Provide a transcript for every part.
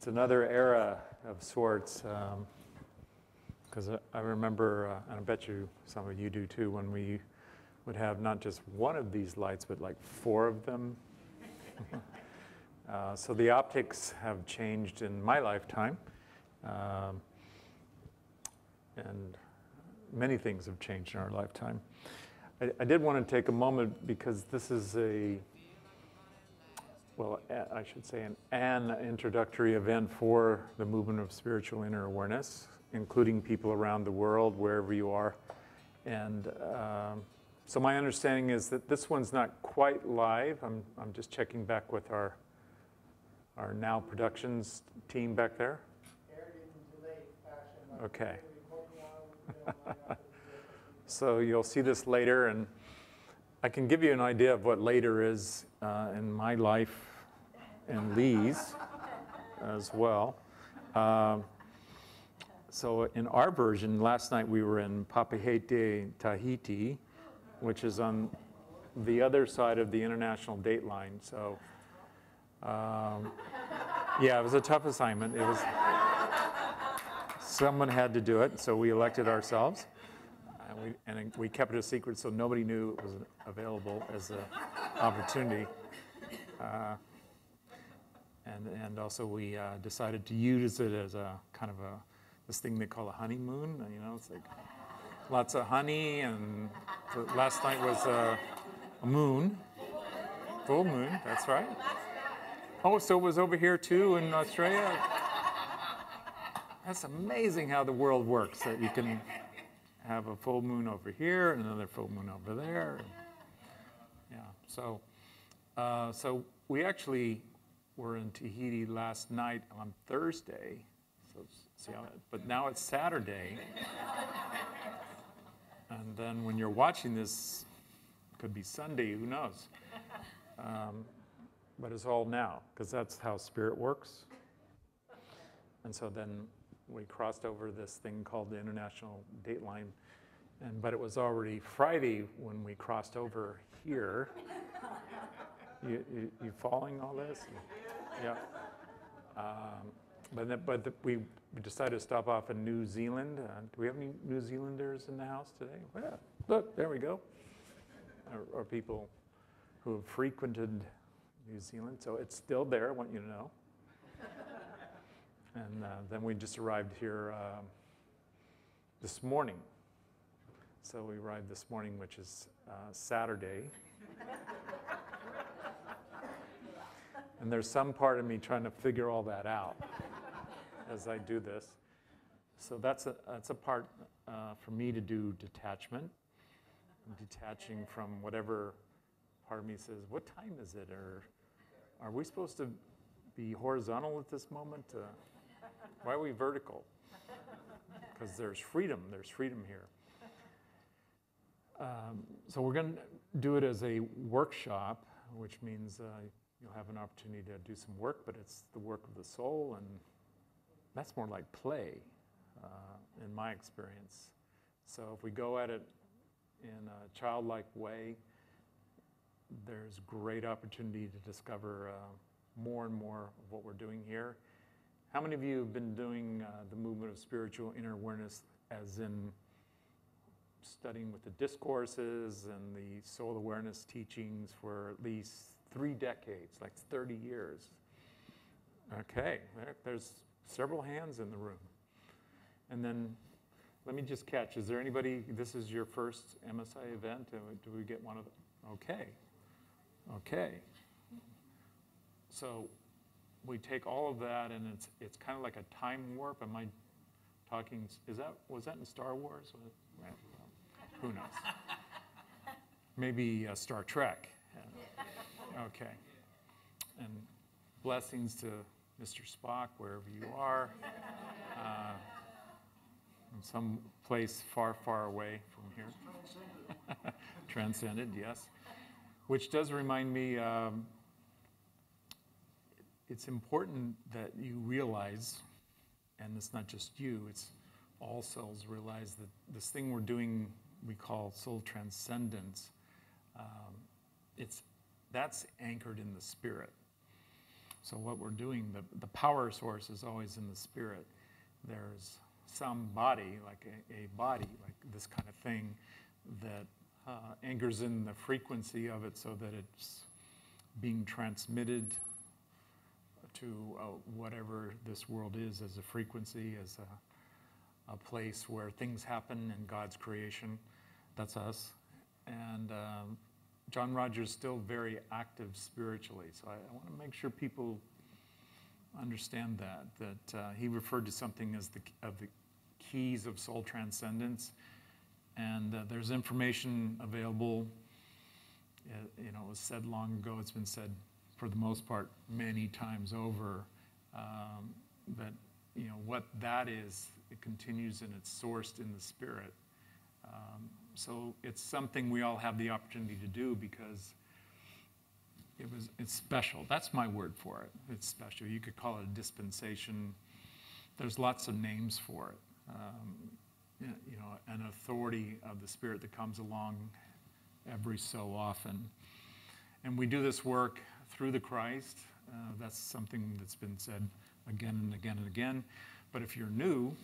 It's another era of sorts, because I remember, and I bet you some of you do too, when we would have not just one of these lights, but like 4 of them. So the optics have changed in my lifetime, and many things have changed in our lifetime. I did want to take a moment because this is I should say an introductory event for the movement of spiritual inner awareness, including people around the world, wherever you are. And so my understanding is that this one's not quite live. I'm just checking back with our Now Productions team back there. Okay. So you'll see this later, and I can give you an idea of what later is in my life and Lee's as well. So in our version, last night we were in Papeete, Tahiti, which is on the other side of the international date line. So yeah, it was a tough assignment. It was someone had to do it, so we elected ourselves. And we kept it a secret so nobody knew it was available as an opportunity. And also we decided to use it as a kind of this thing they call a honeymoon. You know, it's like lots of honey, and last night was a moon, full moon, that's right. Oh, so it was over here too in Australia? That's amazing how the world works, that you can have a full moon over here and another full moon over there. Yeah, so we actually were in Tahiti last night on Thursday. So see how, but now it's Saturday. And then when you're watching this, it could be Sunday, who knows? But it's all now, because that's how spirit works. And so then we crossed over this thing called the International Dateline, but it was already Friday when we crossed over here. You following all this? Yeah. But we decided to stop off in New Zealand. Do we have any New Zealanders in the house today? Well, look, there we go. Or people who have frequented New Zealand. So it's still there, I want you to know. And then we just arrived here this morning. So we arrived this morning, which is Saturday. And there's some part of me trying to figure all that out as I do this. So that's a part for me to do detachment. I'm detaching from whatever part of me says, what time is it? Or are we supposed to be horizontal at this moment? Why are we vertical? Because there's freedom here. So we're going to do it as a workshop, which means you'll have an opportunity to do some work, but it's the work of the soul, and that's more like play in my experience. So if we go at it in a childlike way, there's great opportunity to discover more and more of what we're doing here. How many of you have been doing the movement of spiritual inner awareness as in studying with the discourses and the soul awareness teachings for at least 3 decades, like 30 years? Okay, there's several hands in the room. And then let me just catch, is there anybody, this is your first MSIA event? Do we get one of them? Okay, okay. So we take all of that, and it's kind of like a time warp. Am I talking, was that in Star Wars? Well, who knows? Maybe Star Trek. Okay. And blessings to Mr. Spock, wherever you are. In some place far, far away from here. Transcended, yes. Which does remind me, it's important that you realize, and it's not just you, it's all souls realize that this thing we're doing, we call soul transcendence, that's anchored in the spirit. So what we're doing, the power source is always in the spirit. There's some body, like a body, like this kind of thing, that anchors in the frequency of it so that it's being transmitted to whatever this world is as a frequency, as a place where things happen in God's creation. That's us. And John Roger is still very active spiritually. So I want to make sure people understand that he referred to something as the keys of soul transcendence. And there's information available. It was said long ago, it's been said for the most part many times over, that what that is, it continues and it's sourced in the spirit. So it's something we all have the opportunity to do because it's special. That's my word for it. It's special. You could call it a dispensation. There's lots of names for it. An authority of the spirit that comes along every so often. And we do this work through the Christ. That's something that's been said again and again and again. But if you're new,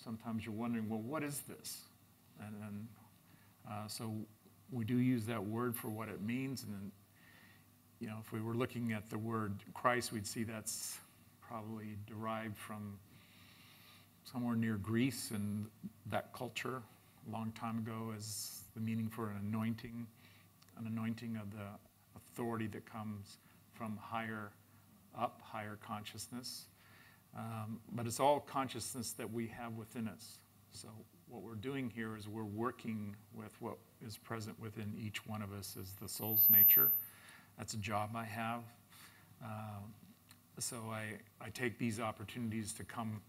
sometimes you're wondering, well, what is this? And so we do use that word for what it means. And then, if we were looking at the word Christ, we'd see that's probably derived from somewhere near Greece and that culture a long time ago as the meaning for an anointing of the authority that comes from higher up, higher consciousness. But it's all consciousness that we have within us. So what we're doing here is we're working with what is present within each one of us as the soul's nature. That's a job I have. So I take these opportunities to come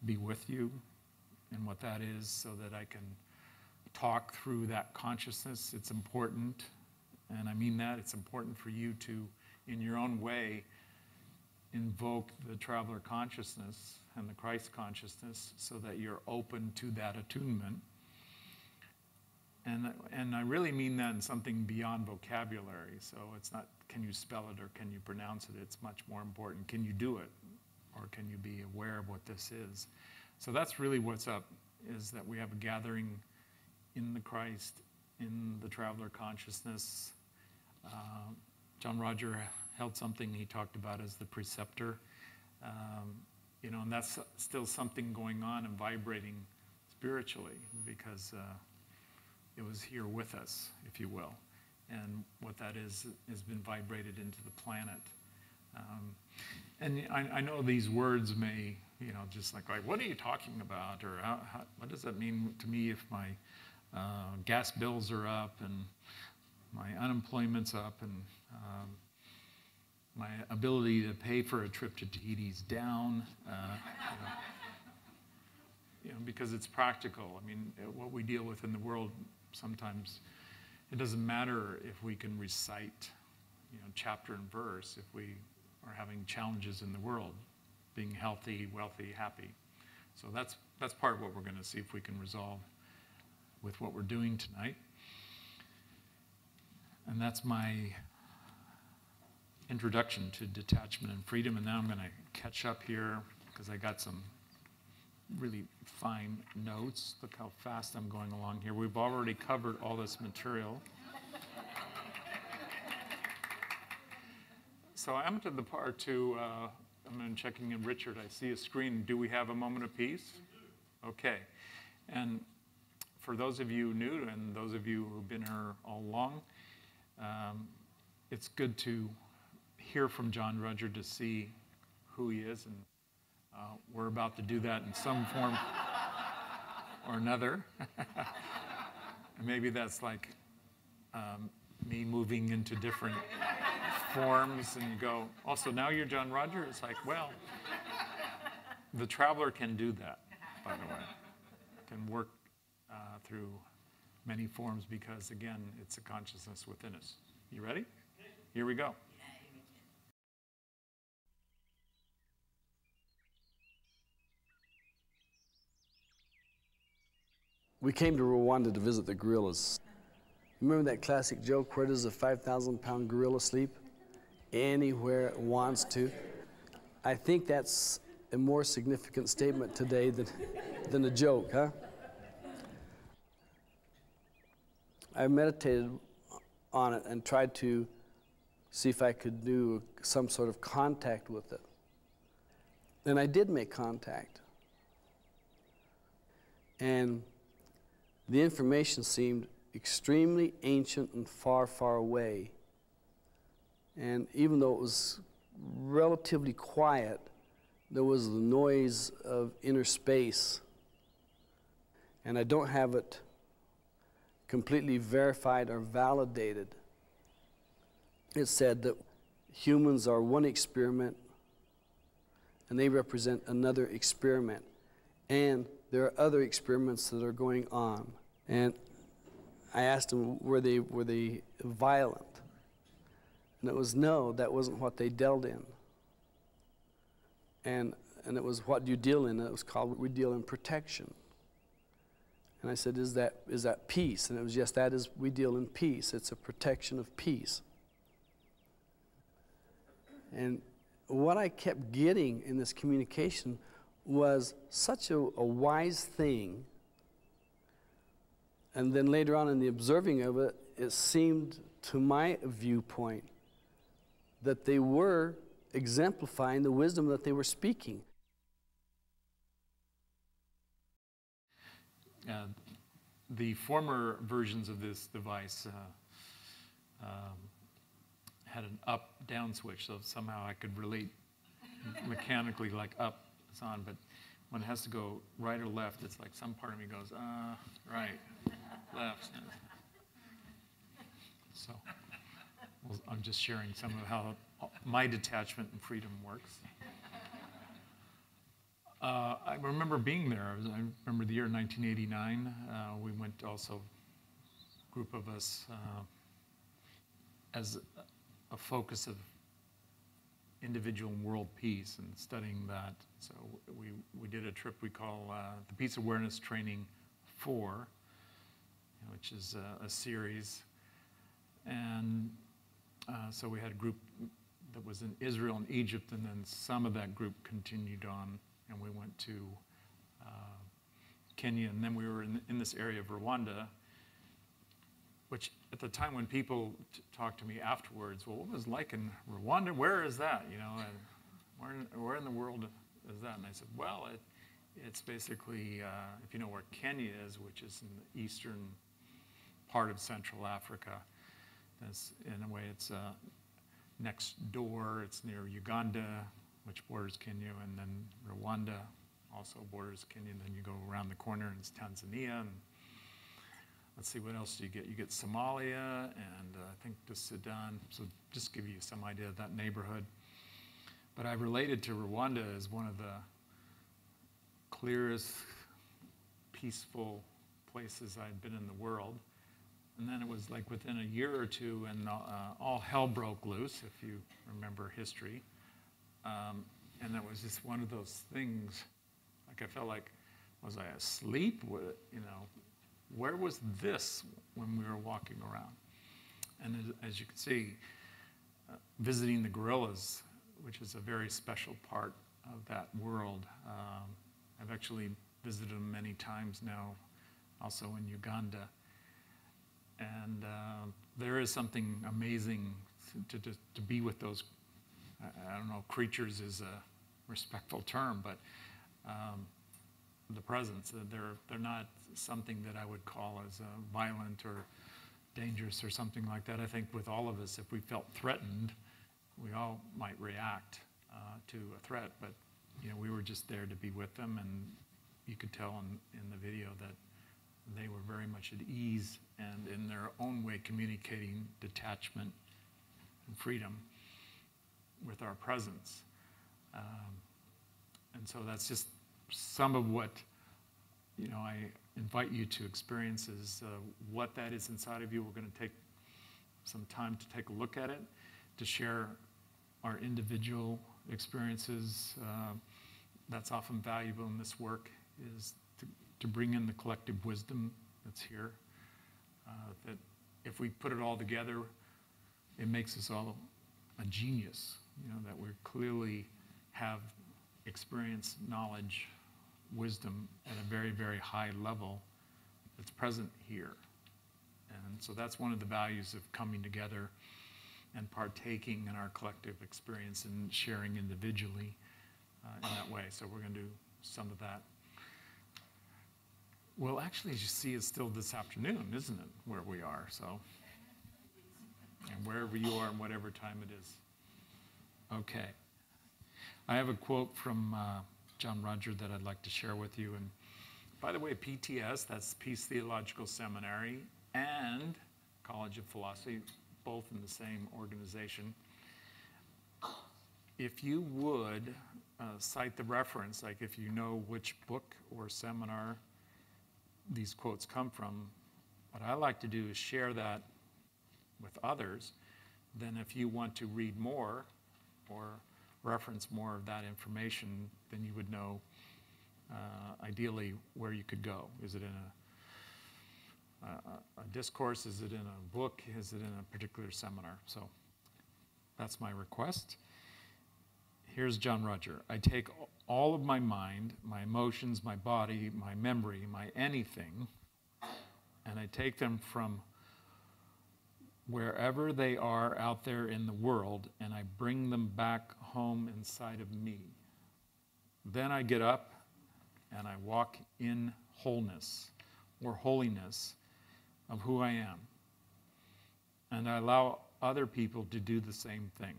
be with you and what that is so that I can talk through that consciousness. It's important, and I mean that. It's important for you to, in your own way, invoke the traveler consciousness and the Christ consciousness so that you're open to that attunement. And I really mean that in something beyond vocabulary. So it's not, can you spell it or can you pronounce it? It's much more important, can you do it? Or can you be aware of what this is? So that's really what's up, is that we have a gathering in the Christ, in the traveler consciousness. John Roger held something he talked about as the preceptor. And that's still something going on and vibrating spiritually because it was here with us, if you will. And what that is has been vibrated into the planet. And I know these words may, just like, what are you talking about? Or what does that mean to me if my gas bills are up and my unemployment's up and my ability to pay for a trip to Tahiti's down? Because it's practical. I mean, what we deal with in the world, sometimes it doesn't matter if we can recite, chapter and verse, if we are having challenges in the world, being healthy, wealthy, happy. So that's part of what we're going to see if we can resolve with what we're doing tonight. And that's my introduction to detachment and freedom. And now I'm going to catch up here because I got some really fine notes. Look how fast I'm going along here. We've already covered all this material. So I'm to the part two. I'm checking in Richard. I see a screen. Do we have a moment of peace? Okay. And for those of you new and those of you who've been here all along, it's good to hear from John Roger to see who he is. And we're about to do that in some form or another. Maybe that's like me moving into different forms, and you go, so now you're John Roger? It's like, well, the traveler can do that, by the way. Can work through many forms because, again, it's a consciousness within us. You ready? Here we go. We came to Rwanda to visit the gorillas. Remember that classic joke, where does a 5,000-pound gorilla sleep? Anywhere it wants to. I think that's a more significant statement today than a joke, huh? I meditated on it and tried to see if I could do some sort of contact with it. And I did make contact. And the information seemed extremely ancient and far, far away. And even though it was relatively quiet, there was the noise of inner space. And I don't have it completely verified or validated. It said that humans are one experiment and they represent another experiment. And there are other experiments that are going on. And I asked them, were they violent? And it was no, that wasn't what they dealt in. And it was, what do you deal in? And it was called, we deal in protection. And I said, is that peace? And it was, yes, that is, we deal in peace. It's a protection of peace. And what I kept getting in this communication was such a wise thing. And then later on in the observing of it, it seemed to my viewpoint that they were exemplifying the wisdom that they were speaking. The former versions of this device had an up-down switch, so somehow I could relate mechanically, like up, it's on, but when it has to go right or left, it's like some part of me goes, right, left. So well, I'm just sharing some of how my detachment and freedom works. I remember being there. I remember the year 1989. We went also, a group of us, as a focus of individual and world peace and studying that. So we did a trip we call the Peace Awareness Training 4, which is a series. And so we had a group that was in Israel and Egypt, and then some of that group continued on, and we went to Kenya, and then we were in this area of Rwanda, which at the time when people talked to me afterwards, well, what was it like in Rwanda? Where is that? You know, and where in the world is that? And I said, well, it's basically, if you know where Kenya is, which is in the eastern part of Central Africa, in a way it's next door. It's near Uganda, which borders Kenya, and then Rwanda also borders Kenya, and then you go around the corner and it's Tanzania, and let's see, what else do you get? You get Somalia, and I think the Sudan, so just give you some idea of that neighborhood. But I related to Rwanda as one of the clearest, peaceful places I'd been in the world. And then it was like within a year or two, and all hell broke loose, if you remember history. And it was just one of those things, like I felt like, was I asleep? You know, where was this when we were walking around? And as you can see, visiting the gorillas, which is a very special part of that world. I've actually visited them many times now, also in Uganda. And there is something amazing to be with those, I don't know, creatures is a respectful term, but the presence, they're not something that I would call as violent or dangerous or something like that. I think with all of us, if we felt threatened, we all might react to a threat, but you know, we were just there to be with them, and you could tell in the video that they were very much at ease and in their own way communicating detachment and freedom with our presence. And so that's just some of what, you know, I invite you to experience is what that is inside of you. We're going to take some time to take a look at it, to share our individual experiences. That's often valuable in this work, is to bring in the collective wisdom that's here. That if we put it all together, it makes us all a genius. You know, that we clearly have experience, knowledge, wisdom at a very, very high level that's present here. And so that's one of the values of coming together and partaking in our collective experience and sharing individually in that way. So we're going to do some of that. Well, actually, as you see, it's still this afternoon, isn't it, where we are? So, and wherever you are and whatever time it is. Okay. I have a quote from John Roger that I'd like to share with you. And by the way, PTS, that's Peace Theological Seminary, and College of Philosophy, both in the same organization. If you would cite the reference, like if you know which book or seminar these quotes come from, what I like to do is share that with others. Then if you want to read more or reference more of that information, then you would know ideally where you could go. Is it in a discourse? Is it in a book? Is it in a particular seminar? So that's my request. Here's John Roger. I take all of my mind, my emotions, my body, my memory, my anything, and I take them from wherever they are out there in the world, and I bring them back home inside of me. Then I get up and I walk in wholeness or holiness of who I am. And I allow other people to do the same thing.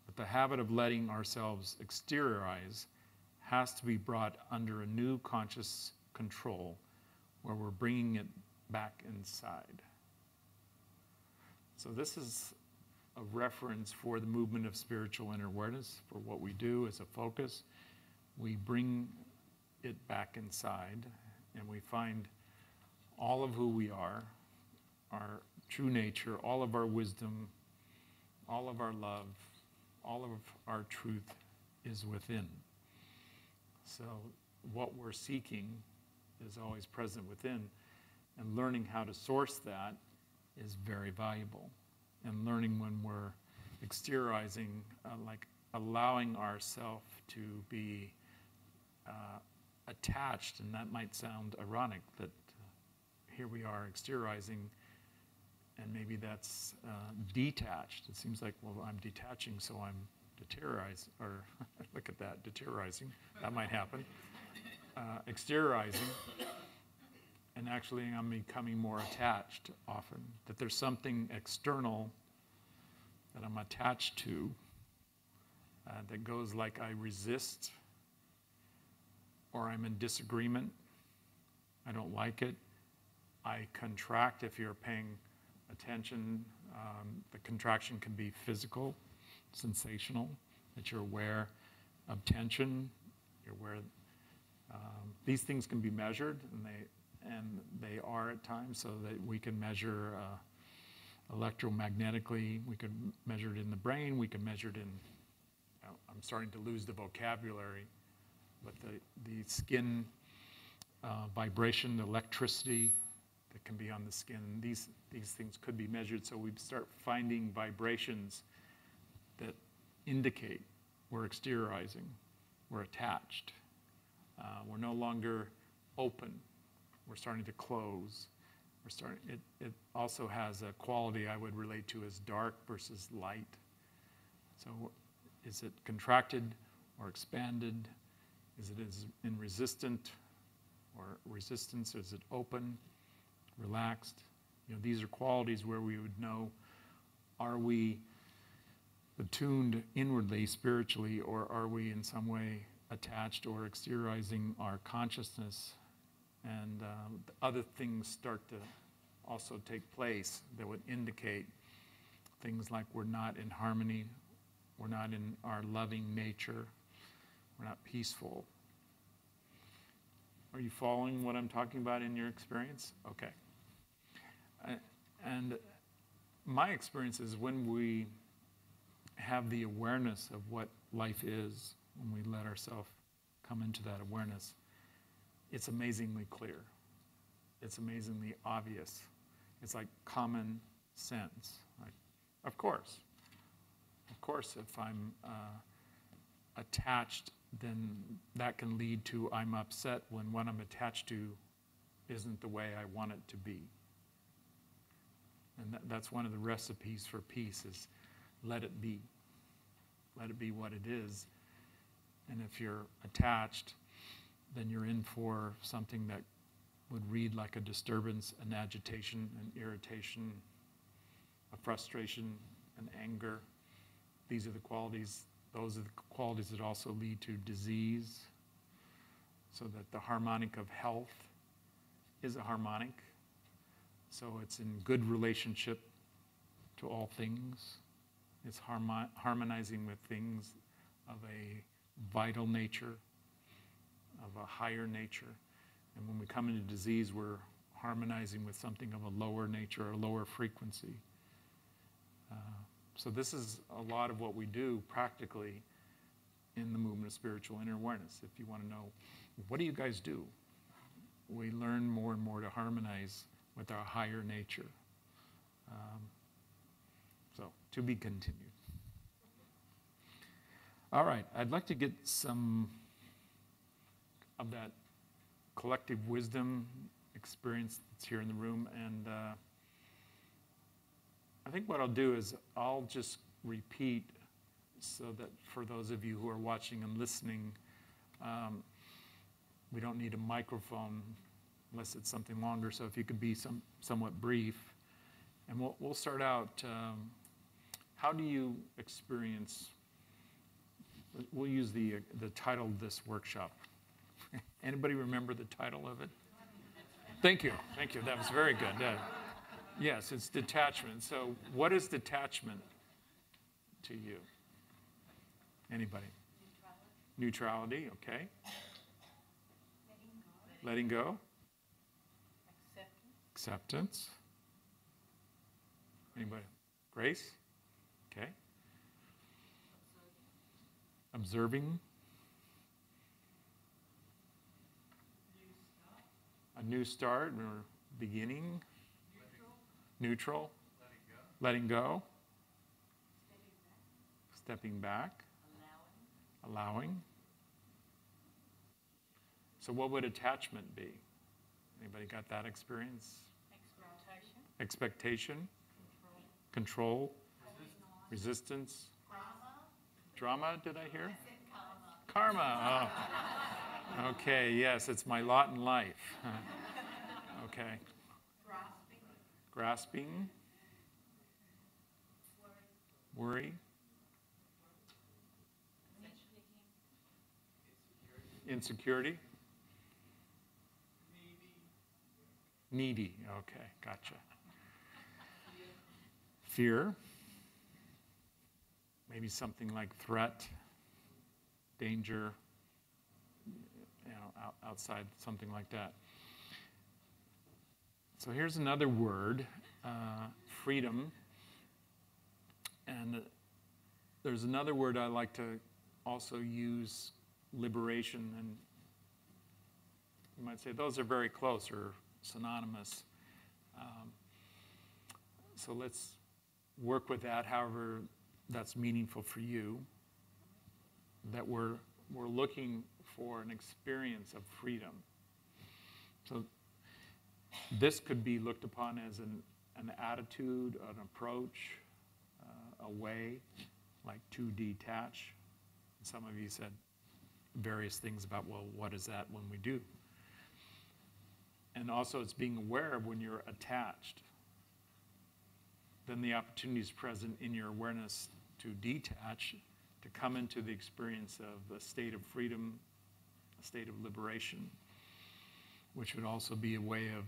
But the habit of letting ourselves exteriorize has to be brought under a new conscious control where we're bringing it back inside. So this is a reference for the movement of spiritual inner awareness, for what we do as a focus. We bring it back inside, and we find all of who we are, our true nature, all of our wisdom, all of our love, all of our truth is within. So what we're seeking is always present within, and learning how to source that is very valuable. And learning when we're exteriorizing, like allowing ourselves to be attached, and that might sound ironic that here we are exteriorizing, and maybe that's detached. It seems like, well, I'm detaching, so I'm deteriorizing, or look at that, deteriorizing. That might happen. Exteriorizing. And actually, I'm becoming more attached often. That there's something external that I'm attached to that goes like I resist, or I'm in disagreement. I don't like it. I contract. If you're paying attention, the contraction can be physical, sensational, that you're aware of tension. You're aware these things can be measured, and they are at times, so that we can measure electromagnetically. We can measure it in the brain. We can measure it in, I'm starting to lose the vocabulary, but the skin vibration, the electricity that can be on the skin, these things could be measured. So we start finding vibrations that indicate we're exteriorizing, we're attached. We're no longer open. We're starting to close. It also has a quality I would relate to as dark versus light. So is it contracted or expanded? Is it in resistance, or is it open, relaxed? These are qualities where we would know, are we attuned inwardly, spiritually, or are we in some way attached or exteriorizing our consciousness? And other things start to also take place that would indicate things like we're not in harmony, we're not in our loving nature, we're not peaceful. Are you following what I'm talking about in your experience? Okay. And my experience is when we have the awareness of what life is, when we let ourselves come into that awareness, it's amazingly clear. It's amazingly obvious. It's like common sense. Like, of course, if I'm attached, then that can lead to I'm upset when what I'm attached to isn't the way I want it to be. And that's one of the recipes for peace, is let it be. Let it be what it is. And if you're attached, then you're in for something that would read like a disturbance, an agitation, an irritation, a frustration, an anger. These are the qualities, those are the qualities that also lead to disease, so that the harmonic of health is a harmonic. So it's in good relationship to all things. It's harmonizing with things of a vital nature, of a higher nature. And when we come into disease, we're harmonizing with something of a lower nature, or a lower frequency. So this is a lot of what we do practically in the movement of spiritual inner awareness. If you want to know, what do you guys do? We learn more and more to harmonize with our higher nature. So, to be continued. All right, I'd like to get some of that collective wisdom experience that's here in the room, and I think what I'll do is I'll just repeat, so that for those of you who are watching and listening, we don't need a microphone unless it's something longer, so if you could be somewhat brief. And we'll start out, how do you experience, we'll use the title of this workshop. Anybody remember the title of it? Thank you, that was very good. Yes, it's detachment. So what is detachment to you? Anybody? Neutrality, okay. Letting go. Acceptance. Anybody? Grace? Okay. Observing. A new start or beginning. Neutral. Letting go. Stepping back. Allowing. So what would attachment be? Anybody got that experience? Expectation. Control. Resistance. Drama, did I hear? Karma. Oh. Okay, yes, it's my lot in life. Okay. Grasping. Worry. Insecurity. Needy. Okay, gotcha. Fear. Maybe something like threat, danger, outside, something like that. So here's another word, freedom. And there's another word I like to also use, liberation. And you might say those are very close or synonymous. So let's work with that, however that's meaningful for you, that we're looking for an experience of freedom. So this could be looked upon as an attitude, an approach, a way, like to detach. Some of you said various things about, well, what is that when we do? And also it's being aware of when you're attached. Then the opportunity is present in your awareness to detach, to come into the experience of a state of freedom, a state of liberation, which would also be a way of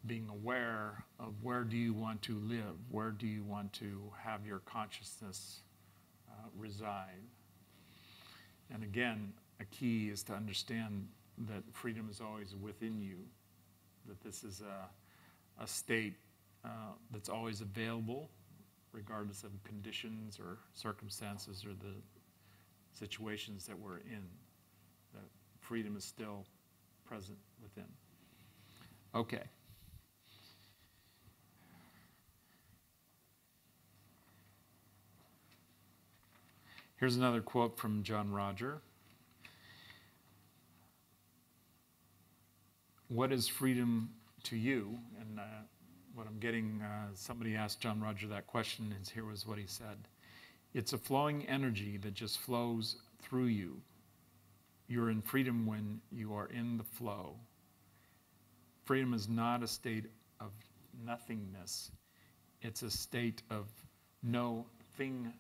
being aware of where do you want to live, where do you want to have your consciousness reside. And again, a key is to understand that freedom is always within you, that this is a state that's always available, regardless of conditions or circumstances or the situations that we're in. That freedom is still present within. Okay. Here's another quote from John Roger. What is freedom to you? And what I'm getting, somebody asked John Roger that question, and here was what he said. It's a flowing energy that just flows through you. You're in freedom when you are in the flow. Freedom is not a state of nothingness. It's a state of no-thingness.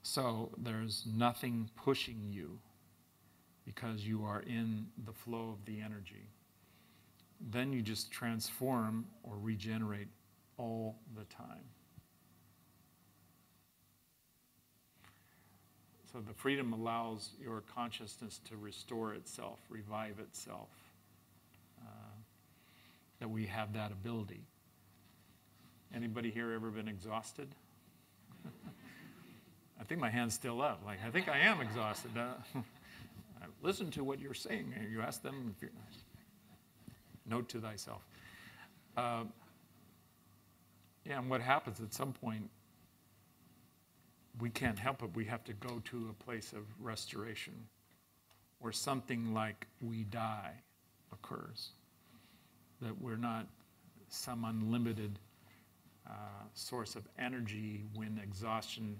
So there's nothing pushing you because you are in the flow of the energy. Then you just transform or regenerate all the time. So the freedom allows your consciousness to restore itself, revive itself. That we have that ability. Anybody here ever been exhausted? I think my hand's still up. Like, I think I am exhausted. Listen to what you're saying. You ask them, if you're, note to thyself. Yeah, and what happens at some point, we can't help it. We have to go to a place of restoration where something like we die occurs. That we're not some unlimited source of energy when exhaustion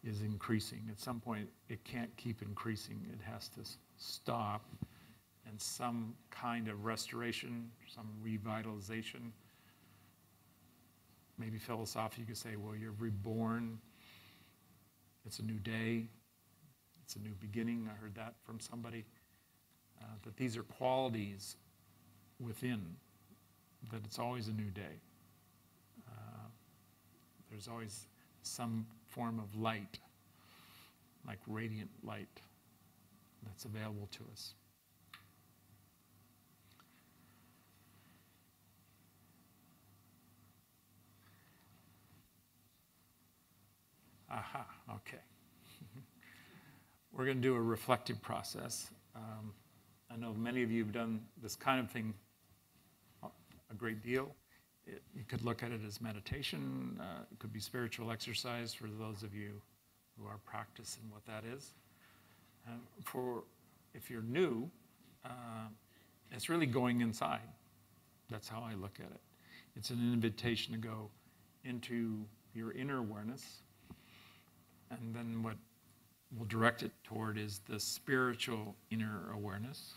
is increasing. At some point, it can't keep increasing. It has to stop, and some kind of restoration, some revitalization. Maybe philosophically you could say, well, you're reborn. It's a new day. It's a new beginning. I heard that from somebody. That these are qualities within, that it's always a new day. There's always some form of light, like radiant light, that's available to us. Aha, okay. We're going to do a reflective process. I know many of you have done this kind of thing a great deal. You could look at it as meditation. It could be spiritual exercise for those of you who are practicing what that is. If you're new, it's really going inside. That's how I look at it. It's an invitation to go into your inner awareness, and then what we'll direct it toward is the spiritual inner awareness.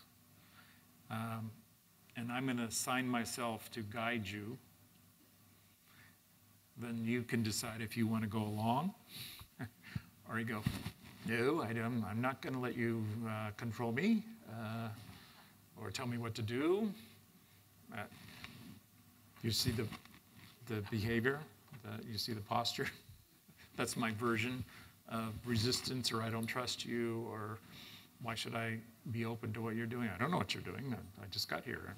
And I'm going to assign myself to guide you. Then you can decide if you want to go along, or you go, no, I'm not going to let you control me, or tell me what to do. You see the behavior, you see the posture. That's my version of resistance, or I don't trust you, or why should I be open to what you're doing? I don't know what you're doing. I just got here.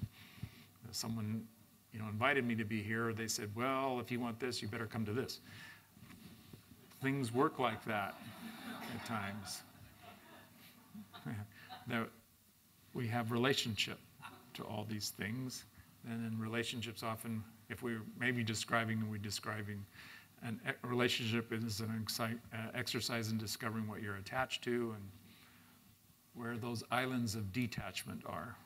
Someone invited me to be here. They said, well, if you want this, you better come to this. Things work like that at times. We have relationship to all these things. And in relationships often, if we're maybe describing, and a relationship is an exercise in discovering what you're attached to and where those islands of detachment are.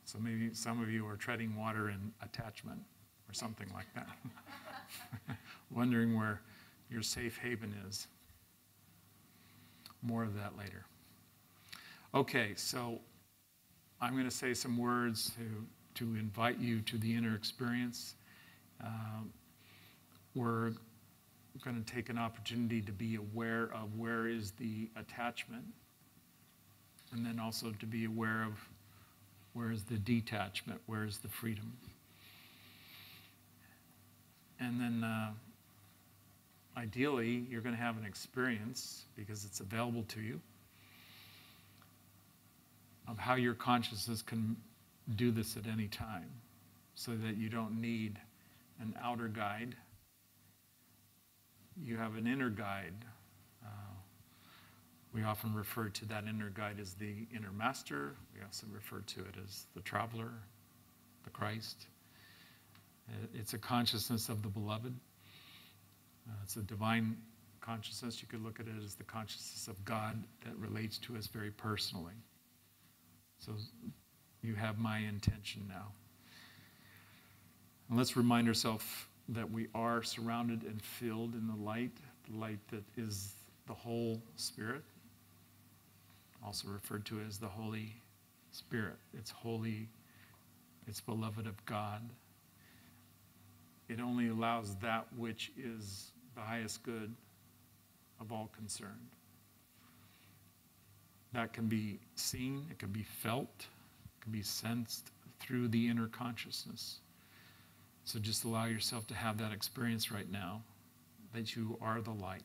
So maybe some of you are treading water in attachment or something like that. Wondering where your safe haven is. More of that later. Okay, so I'm going to say some words to invite you to the inner experience. We're going to take an opportunity to be aware of where is the attachment, and then also to be aware of where is the detachment, where is the freedom. And then ideally, you're going to have an experience, because it's available to you, of how your consciousness can do this at any time, so that you don't need an outer guide. You have an inner guide. We often refer to that inner guide as the inner master. We also refer to it as the traveler, the Christ. It's a consciousness of the beloved. It's a divine consciousness. You could look at it as the consciousness of God that relates to us very personally. So you have my intention now. And let's remind ourselves that we are surrounded and filled in the light that is the whole Spirit, also referred to as the Holy Spirit. It's holy, it's beloved of God. It only allows that which is the highest good of all concerned. That can be seen, it can be felt, it can be sensed through the inner consciousness. So just allow yourself to have that experience right now, that you are the light.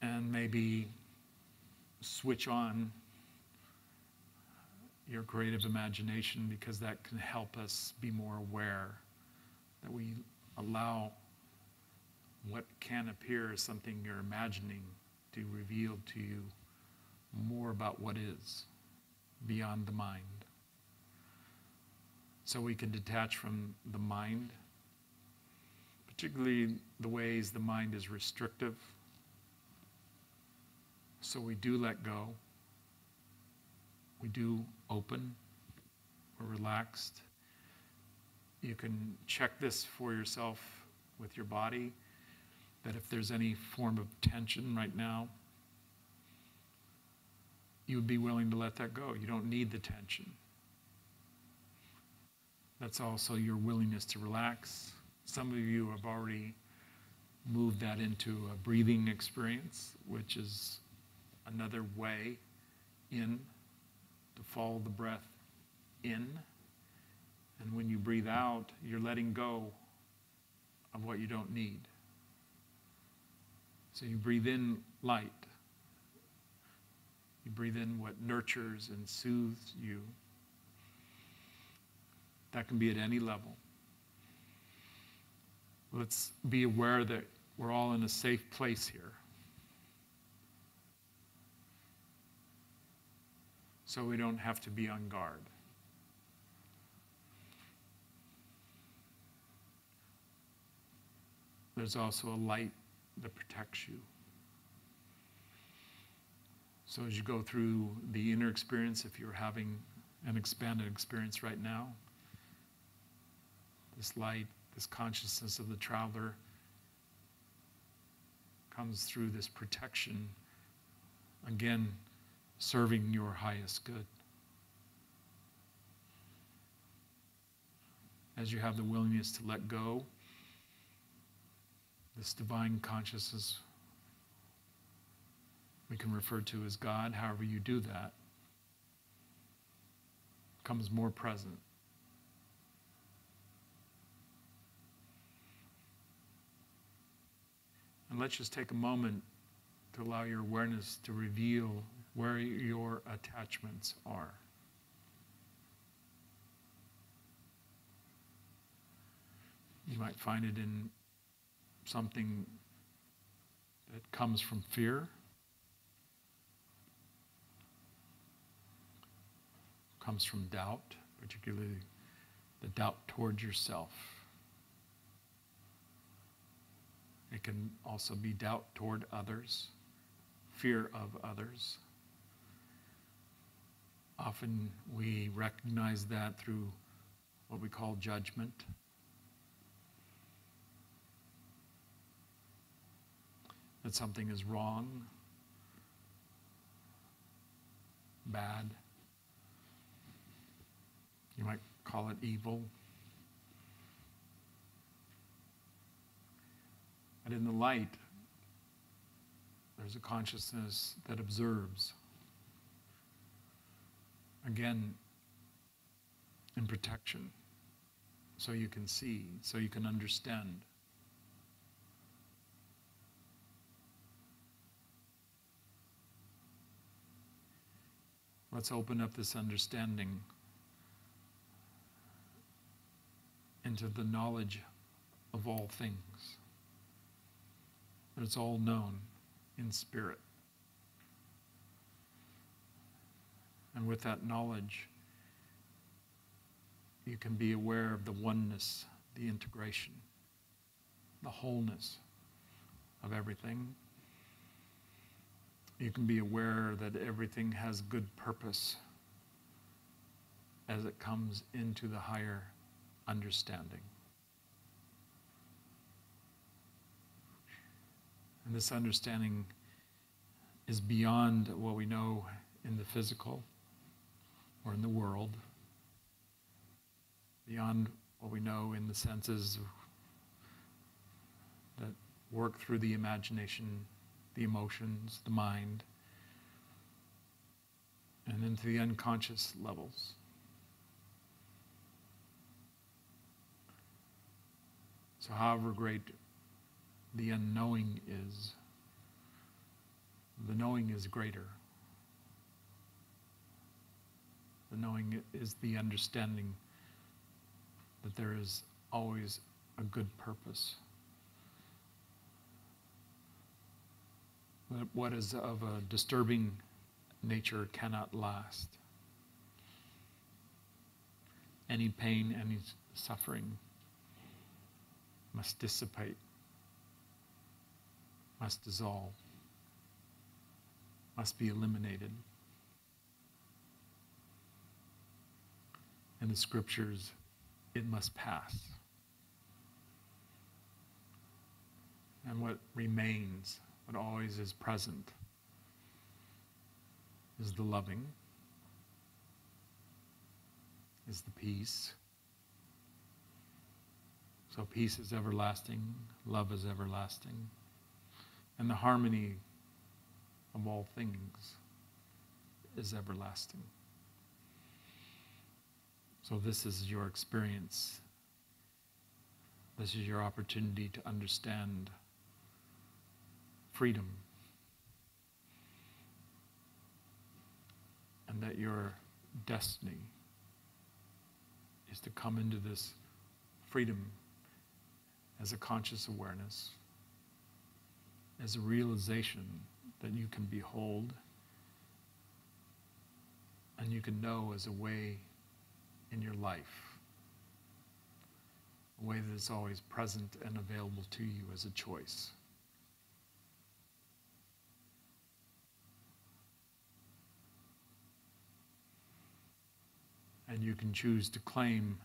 And maybe switch on your creative imagination, because that can help us be more aware, that we allow what can appear as something you're imagining to reveal to you more about what is beyond the mind. So we can detach from the mind, particularly the ways the mind is restrictive. So we do let go. We do open. We're relaxed. You can check this for yourself with your body, that if there's any form of tension right now, you would be willing to let that go. You don't need the tension. That's also your willingness to relax. Some of you have already moved that into a breathing experience, which is another way in, to follow the breath in. And when you breathe out, you're letting go of what you don't need. So you breathe in light. You breathe in what nurtures and soothes you. That can be at any level. Let's be aware that we're all in a safe place here. So we don't have to be on guard. There's also a light that protects you. So as you go through the inner experience, if you're having an expanded experience right now, this light, this consciousness of the traveler comes through this protection, again, serving your highest good. As you have the willingness to let go, this divine consciousness we can refer to as God, however you do that, becomes more present. And let's just take a moment to allow your awareness to reveal where your attachments are. You might find it in something that comes from fear, comes from doubt, particularly the doubt towards yourself. It can also be doubt toward others, fear of others. Often we recognize that through what we call judgment. That something is wrong, bad. You might call it evil. But in the light, there's a consciousness that observes. Again, in protection, so you can see, so you can understand. Let's open up this understanding into the knowledge of all things. That it's all known in spirit. And with that knowledge, You can be aware of the oneness, the integration, the wholeness of everything. You can be aware that everything has good purpose as it comes into the higher understanding. And this understanding is beyond what we know in the physical or in the world, beyond what we know in the senses that work through the imagination, the emotions, the mind, and into the unconscious levels. So however great the unknowing is, the knowing is greater. The knowing is the understanding that there is always a good purpose. That what is of a disturbing nature cannot last. Any pain, any suffering must dissipate, must dissolve, must be eliminated. In the scriptures, it must pass. And what remains, what always is present, is the loving, is the peace. So peace is everlasting, love is everlasting, and the harmony of all things is everlasting. So this is your experience. This is your opportunity to understand freedom, and that your destiny is to come into this freedom as a conscious awareness, as a realization that you can behold and you can know as a way in your life, a way that is always present and available to you as a choice. And you can choose to claim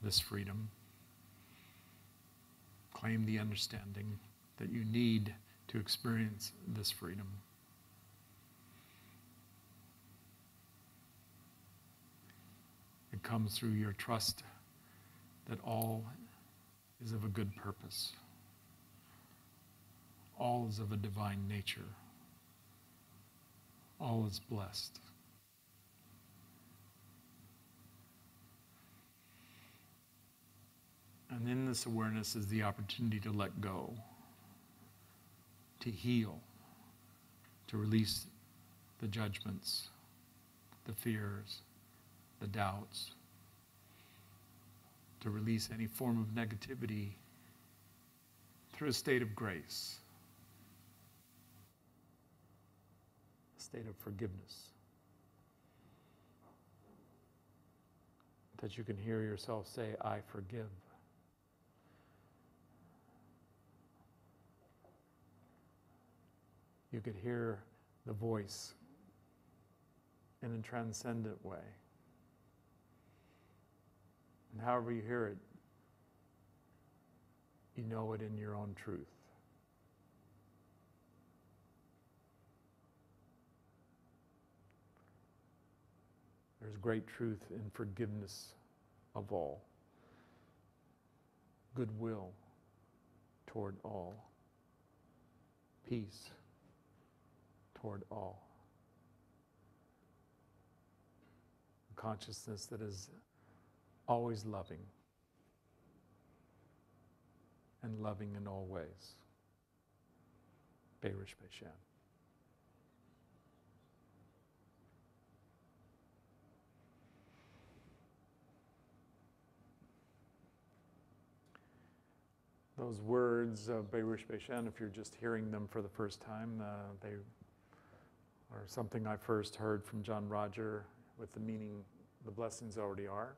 this freedom, claim the understanding that you need to experience this freedom. It comes through your trust that all is of a good purpose. All is of a divine nature. All is blessed. And in this awareness is the opportunity to let go, to heal, to release the judgments, the fears, the doubts, to release any form of negativity through a state of grace, a state of forgiveness. That you can hear yourself say, I forgive. You could hear the voice in a transcendent way. And however you hear it, you know it in your own truth. There's great truth in forgiveness of all, goodwill toward all, peace toward all. A consciousness that is always loving, and loving in all ways. Beirish Beishan. Those words of Beirish Beishan, if you're just hearing them for the first time, they are something I first heard from John Roger with the meaning, the blessings already are.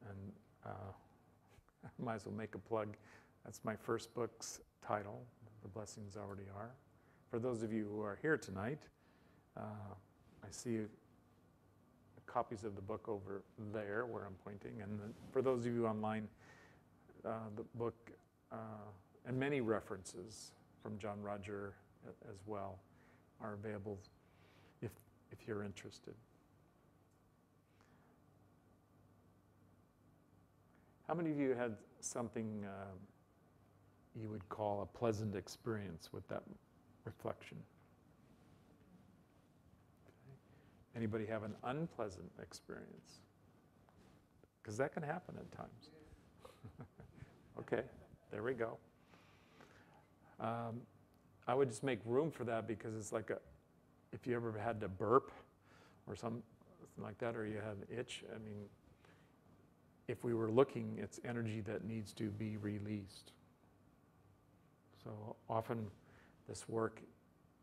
And I might as well make a plug. That's my first book's title, The Blessings Already Are. For those of you who are here tonight, I see copies of the book over there where I'm pointing. And for those of you online, the book and many references from John Roger as well are available if you're interested. How many of you had something you would call a pleasant experience with that reflection? Okay. Anybody have an unpleasant experience? Because that can happen at times. Okay, there we go. I would just make room for that because it's like if you ever had to burp or something like that, or you had an itch, I mean, if we were looking, it's energy that needs to be released. So often this work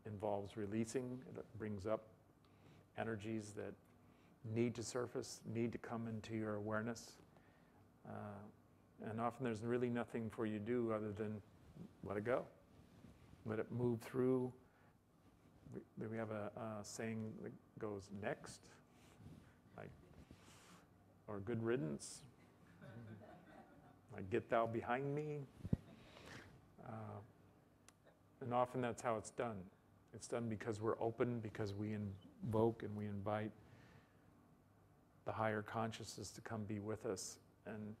involves releasing. It brings up energies that need to surface, need to come into your awareness. And often there's really nothing for you to do other than let it go. Let it move through. We have a saying that goes next, like, or good riddance, like get thou behind me. And often that's how it's done. It's done because we're open, because we invoke and we invite the higher consciousness to come be with us. And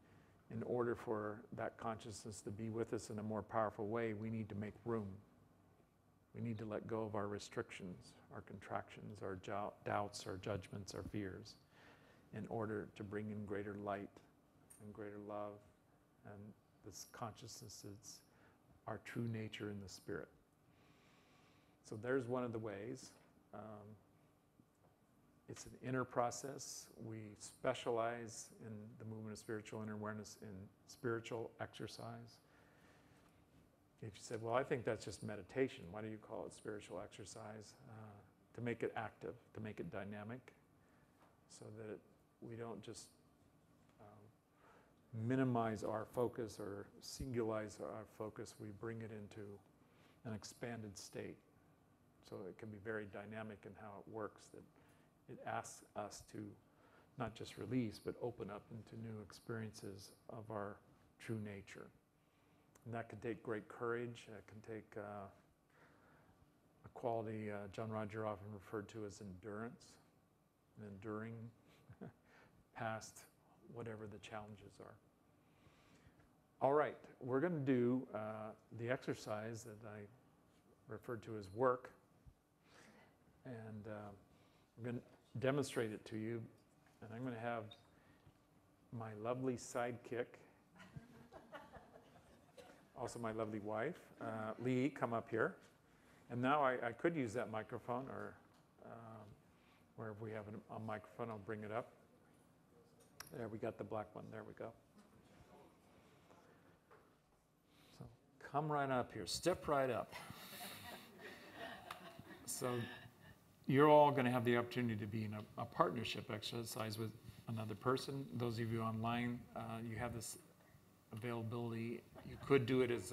in order for that consciousness to be with us in a more powerful way, we need to make room. We need to let go of our restrictions, our contractions, our doubts, our judgments, our fears, in order to bring in greater light and greater love. And this consciousness is our true nature in the spirit. So there's one of the ways. It's an inner process. We specialize in the movement of spiritual inner awareness in spiritual exercise. If you said, well, I think that's just meditation, why do you call it spiritual exercise? To make it active, to make it dynamic, so that we don't just minimize our focus or singularize our focus. We bring it into an expanded state. So it can be very dynamic in how it works, that it asks us to not just release, but open up into new experiences of our true nature. And that can take great courage. It can take a quality John Roger often referred to as endurance, and enduring past whatever the challenges are. All right, we're going to do the exercise that I referred to as work. And I'm going to demonstrate it to you. And I'm going to have my lovely sidekick, also my lovely wife, Lee, come up here. And now I could use that microphone, or wherever we have a microphone, I'll bring it up. There, we got the black one. There we go. So come right up here. Step right up. So you're all going to have the opportunity to be in a partnership exercise with another person. Those of you online, you have this availability. You could do it as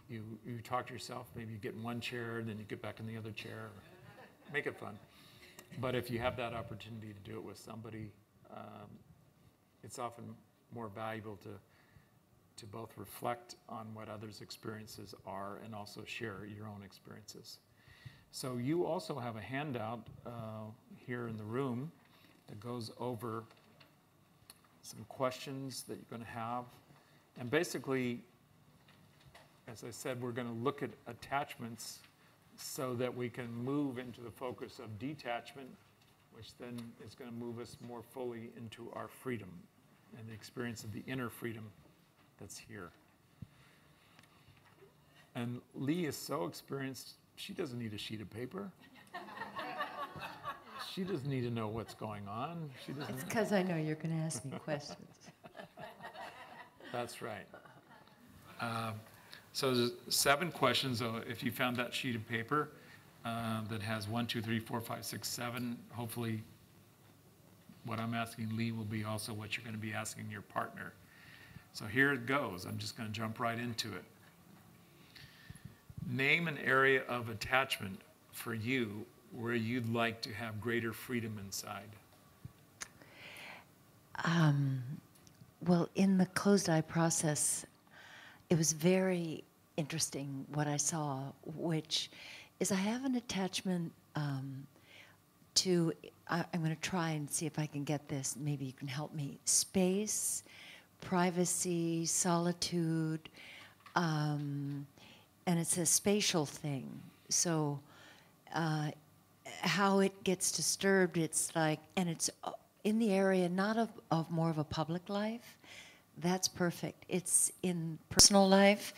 you talk to yourself. Maybe you get in one chair, then you get back in the other chair. Make it fun. But if you have that opportunity to do it with somebody, it's often more valuable to both reflect on what others' experiences are and also share your own experiences. So you also have a handout here in the room that goes over some questions that you're going to have. And basically, as I said, we're going to look at attachments so that we can move into the focus of detachment, which then is going to move us more fully into our freedom and the experience of the inner freedom that's here. And Lee is so experienced, she doesn't need a sheet of paper. She doesn't need to know what's going on. It's because I know you're going to ask me questions. That's right. So there's 7 questions. So if you found that sheet of paper that has 1, 2, 3, 4, 5, 6, 7, hopefully what I'm asking Lee will be also what you're going to be asking your partner. So here it goes. I'm just going to jump right into it. Name an area of attachment for you where you'd like to have greater freedom inside. Well, in the closed eye process, it was very interesting what I saw, which is I have an attachment to, I'm going to try and see if I can get this. Maybe you can help me. Space, privacy, solitude, and it's a spatial thing. So how it gets disturbed, it's like, and it's in the area not of more of a public life. That's perfect. It's in personal life.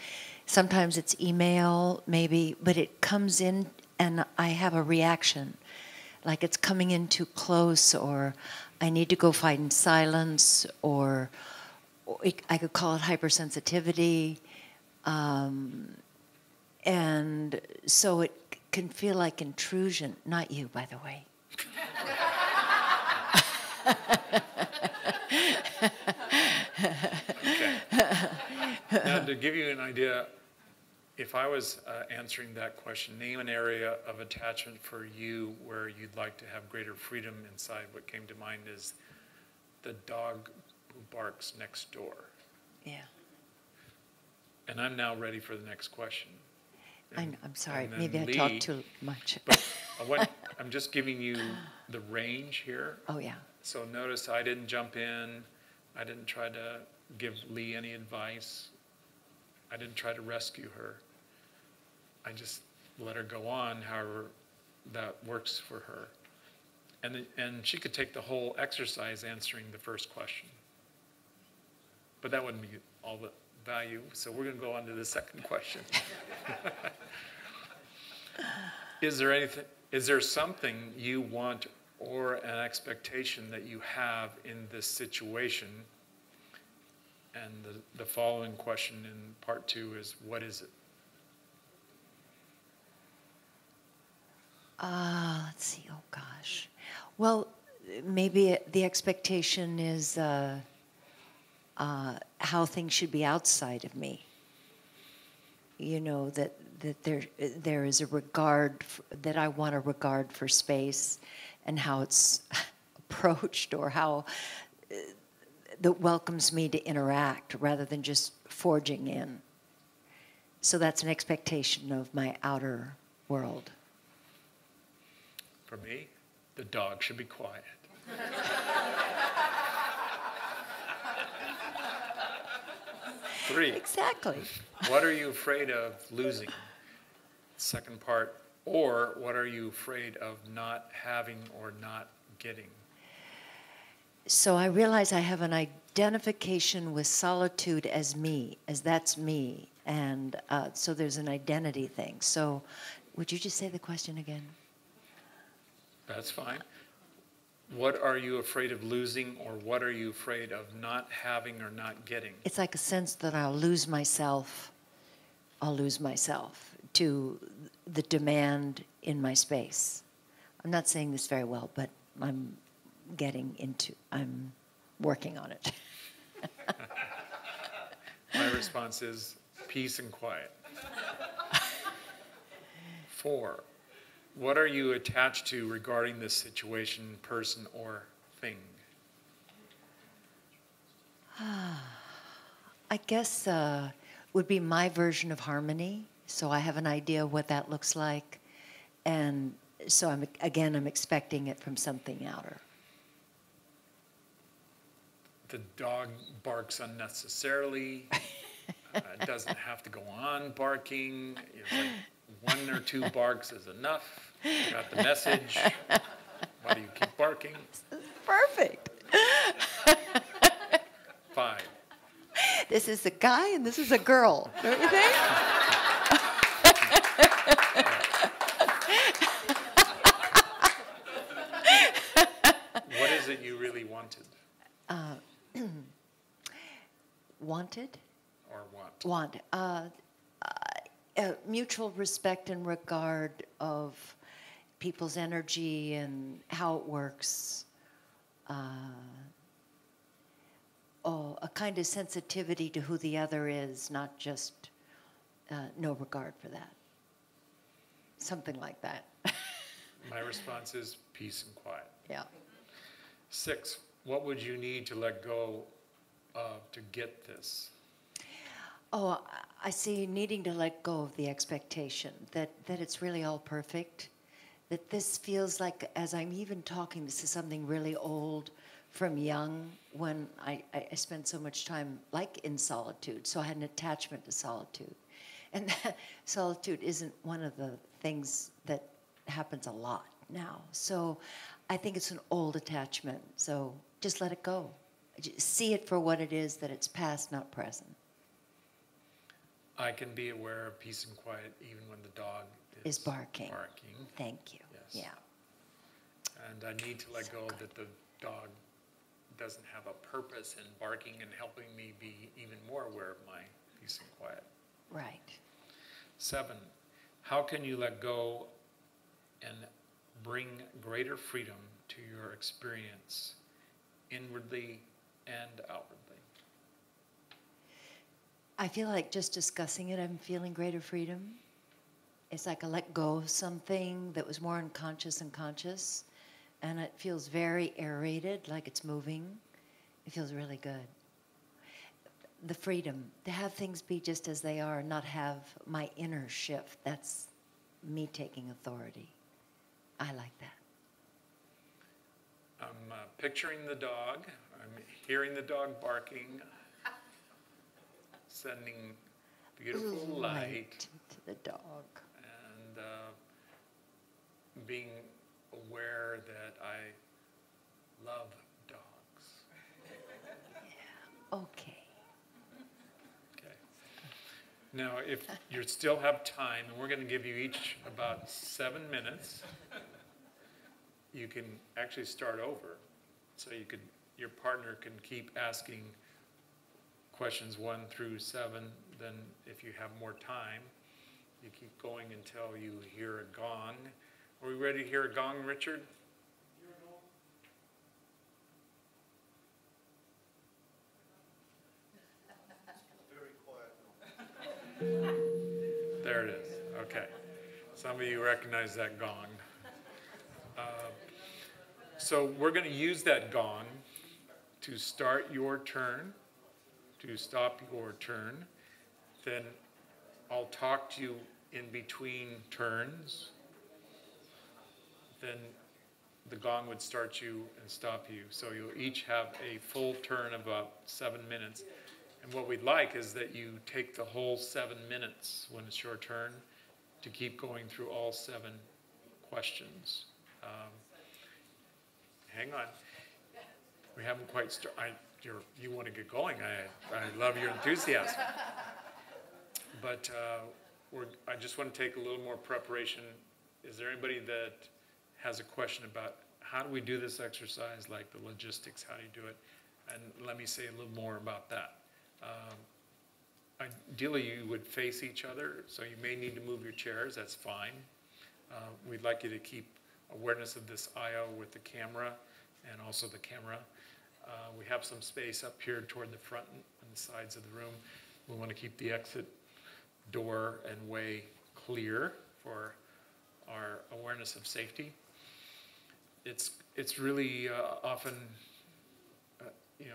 Sometimes it's email, maybe, but it comes in and I have a reaction. Like it's coming in too close, or I need to go find silence, or I could call it hypersensitivity. And so it can feel like intrusion. Not you, by the way. Okay. Now, to give you an idea, if I was answering that question, name an area of attachment for you where you'd like to have greater freedom inside. What came to mind is the dog who barks next door. Yeah. And I'm now ready for the next question. I'm sorry. then Maybe I Lee, talked too much. But I'm just giving you the range here. Oh, yeah. So notice I didn't jump in. I didn't try to give Lee any advice. I didn't try to rescue her. I just let her go on however that works for her. And she could take the whole exercise answering the first question. But that wouldn't be all the value, so we're going to go on to the second question. Is there something you want or an expectation that you have in this situation? And the following question in part 2 is, what is it? Let's see. Oh, gosh. Well, maybe the expectation is how things should be outside of me. You know, that there is a regard, that I want a regard for space and how it's approached, or how that welcomes me to interact rather than just forging in. So that's an expectation of my outer world. For me, the dog should be quiet. 3. Exactly. What are you afraid of losing? Second part. Or what are you afraid of not having or not getting? So I realize I have an identification with solitude as me, as that's me. And so there's an identity thing. So would you just say the question again? That's fine. What are you afraid of losing, or what are you afraid of not having or not getting? It's like a sense that I'll lose myself to the demand in my space. I'm not saying this very well, but I'm working on it. My response is peace and quiet. 4. What are you attached to regarding this situation, person, or thing? I guess would be my version of harmony. So I have an idea of what that looks like. And so I'm expecting it from something outer. The dog barks unnecessarily. It doesn't have to go on barking. It's like 1 or 2 barks is enough. You got the message. Why do you keep barking? Perfect. 5. This is a guy and this is a girl, don't you think? What is it you really wanted? Wanted? Or want? Mutual respect and regard of people's energy and how it works. a kind of sensitivity to who the other is, not just no regard for that. Something like that. My response is peace and quiet. Yeah. 6, what would you need to let go of to get this? Oh, I see needing to let go of the expectation that it's really all perfect, that this feels like, as I'm even talking, this is something really old from young, when I spent so much time like in solitude, so I had an attachment to solitude. And that solitude isn't one of the things that happens a lot now. So I think it's an old attachment, so just let it go. Just see it for what it is, that it's past, not present. I can be aware of peace and quiet even when the dog Is barking. barking. Thank you. Yes. Yeah. And I need to let go that the dog doesn't have a purpose in barking and helping me be even more aware of my peace and quiet. Right. 7, how can you let go and bring greater freedom to your experience inwardly and outwardly? I feel like just discussing it, I'm feeling greater freedom. It's like I let go of something that was more unconscious and conscious, and it feels very aerated, like it's moving. It feels really good. The freedom to have things be just as they are, not have my inner shift. That's me taking authority. I like that. I'm picturing the dog. I'm hearing the dog barking, sending beautiful light, to the dog. and being aware that I love dogs. Okay. Okay. Now, if you still have time, and we're going to give you each about 7 minutes, you can actually start over. So your partner can keep asking questions 1 through 7. Then if you have more time, you keep going until you hear a gong. Are we ready to hear a gong, Richard? There it is. Okay. Some of you recognize that gong. So we're going to use that gong to start your turn, to stop your turn. Then I'll talk to you in between turns. Then the gong would start you and stop you. So you'll each have a full turn of about 7 minutes. And what we'd like is that you take the whole 7 minutes when it's your turn to keep going through all 7 questions. Hang on. We haven't quite started. You want to get going. I love your enthusiasm. But I just want to take a little more preparation. Is there anybody that has a question about how do we do this exercise, like the logistics, how do you do it? And let me say a little more about that. Ideally, you would face each other, so you may need to move your chairs, that's fine. We'd like you to keep awareness of this IO with the camera and also the camera. We have some space up here toward the front and the sides of the room. We want to keep the exit door and way clear for our awareness of safety. It's really often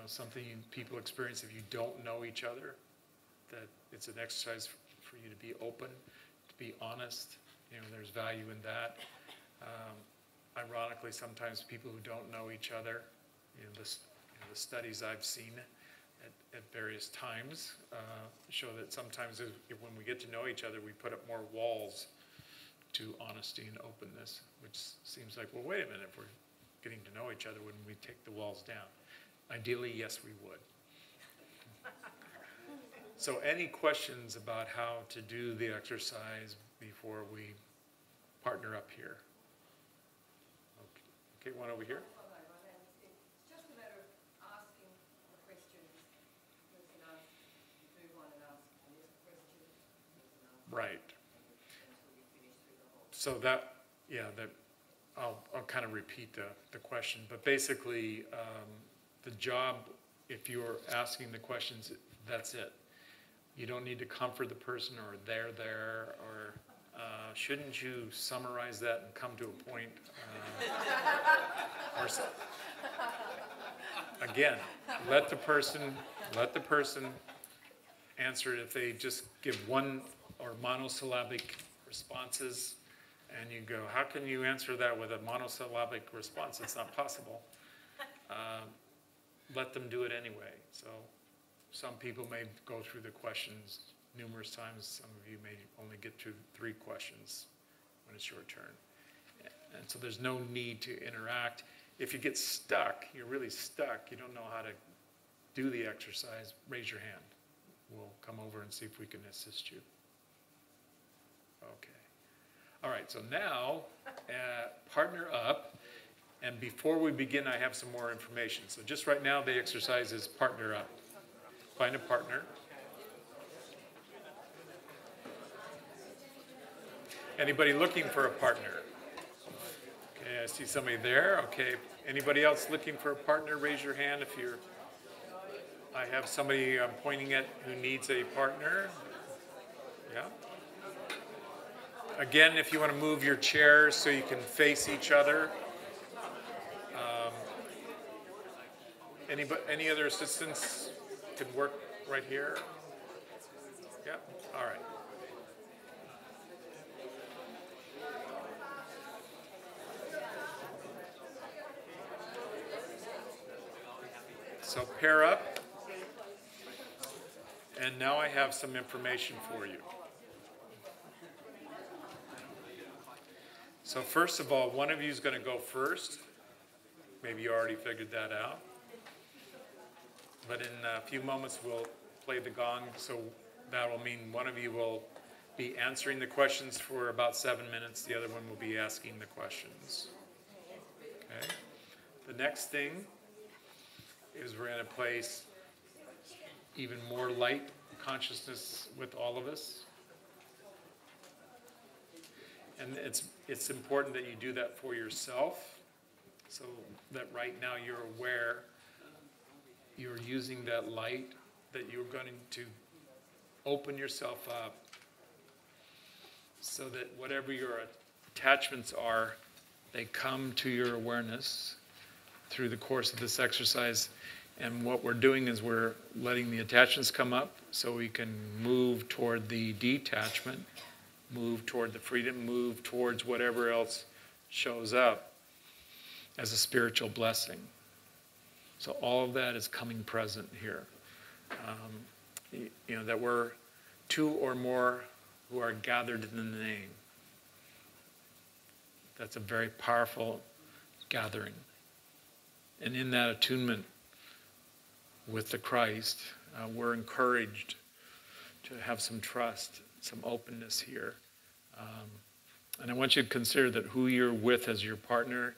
something people experience if you don't know each other, that it's an exercise for you to be open, to be honest. There's value in that. Ironically, sometimes people who don't know each other, the studies I've seen at various times show that sometimes when we get to know each other, we put up more walls to honesty and openness, which seems like, well, wait a minute, if we're getting to know each other, wouldn't we take the walls down? Ideally, yes, we would. So any questions about how to do the exercise before we partner up here? Okay, one over here. It's just a matter of asking the questions. You can ask, move on and ask the next question. Right. Until you finish through the whole. So that I'll kind of repeat the question, but basically the job, if you're asking the questions, that's it. You don't need to comfort the person or they're there, or shouldn't you summarize that and come to a point? Or so, again, let the person answer it. If they just give one or monosyllabic responses, and you go, how can you answer that with a monosyllabic response? It's not possible. Let them do it anyway. So some people may go through the questions numerous times. Some of you may only get through 3 questions when it's your turn. And so there's no need to interact. If you get stuck, you're really stuck, you don't know how to do the exercise, raise your hand. We'll come over and see if we can assist you. Okay. All right, so now, partner up. And before we begin, I have some more information. So just right now, the exercise is partner up. Find a partner. Anybody looking for a partner? Okay, I see somebody there. Okay, anybody else looking for a partner? Raise your hand if you're... I have somebody I'm pointing at who needs a partner. Yeah. Again, if you want to move your chairs so you can face each other. Any other assistants can work right here? Yeah, all right. So pair up. And now I have some information for you. So first of all, one of you is going to go first. Maybe you already figured that out. But in a few moments, we'll play the gong, so that will mean one of you will be answering the questions for about 7 minutes. The other one will be asking the questions. Okay. The next thing is we're going to place even more light consciousness with all of us. And it's important that you do that for yourself, so that right now you're aware you're using that light, that you're going to open yourself up so that whatever your attachments are, they come to your awareness through the course of this exercise. And what we're doing is we're letting the attachments come up so we can move toward the detachment, move toward the freedom, move towards whatever else shows up as a spiritual blessing. So all of that is coming present here. You know, that we're 2 or more who are gathered in the name. That's a very powerful gathering. And in that attunement with the Christ, we're encouraged to have some trust, some openness here. And I want you to consider that who you're with as your partner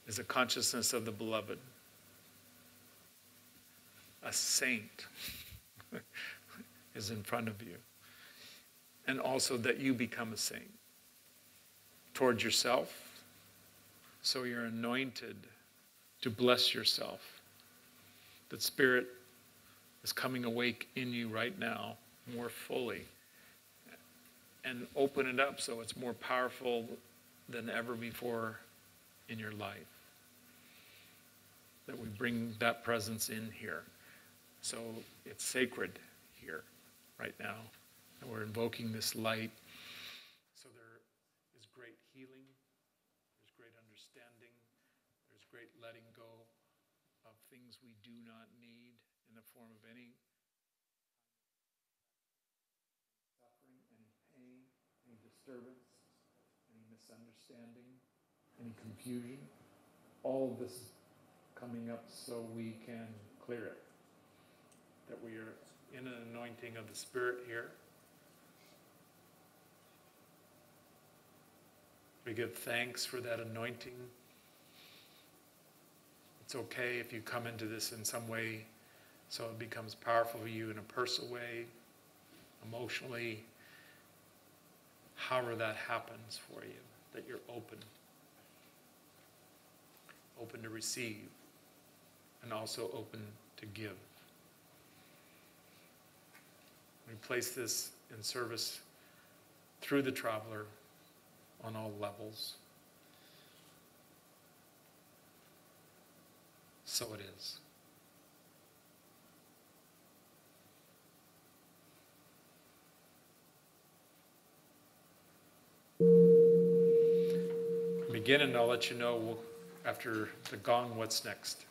is a consciousness of the beloved. A saint is in front of you. And also that you become a saint toward yourself, so you're anointed to bless yourself. That Spirit is coming awake in you right now more fully, and open it up so it's more powerful than ever before in your life. That we bring that presence in here. So it's sacred here right now. And we're invoking this light. So there is great healing, there's great understanding, there's great letting go of things we do not need in the form of any suffering, any pain, any disturbance, any misunderstanding, any confusion. All of this is coming up so we can clear it. That we are in an anointing of the Spirit here. We give thanks for that anointing. It's okay if you come into this in some way so it becomes powerful for you in a personal way, emotionally, however that happens for you, that you're open. open to receive, and also open to give. We place this in service through the traveler on all levels. So it is. Begin, and I'll let you know after the gong what's next.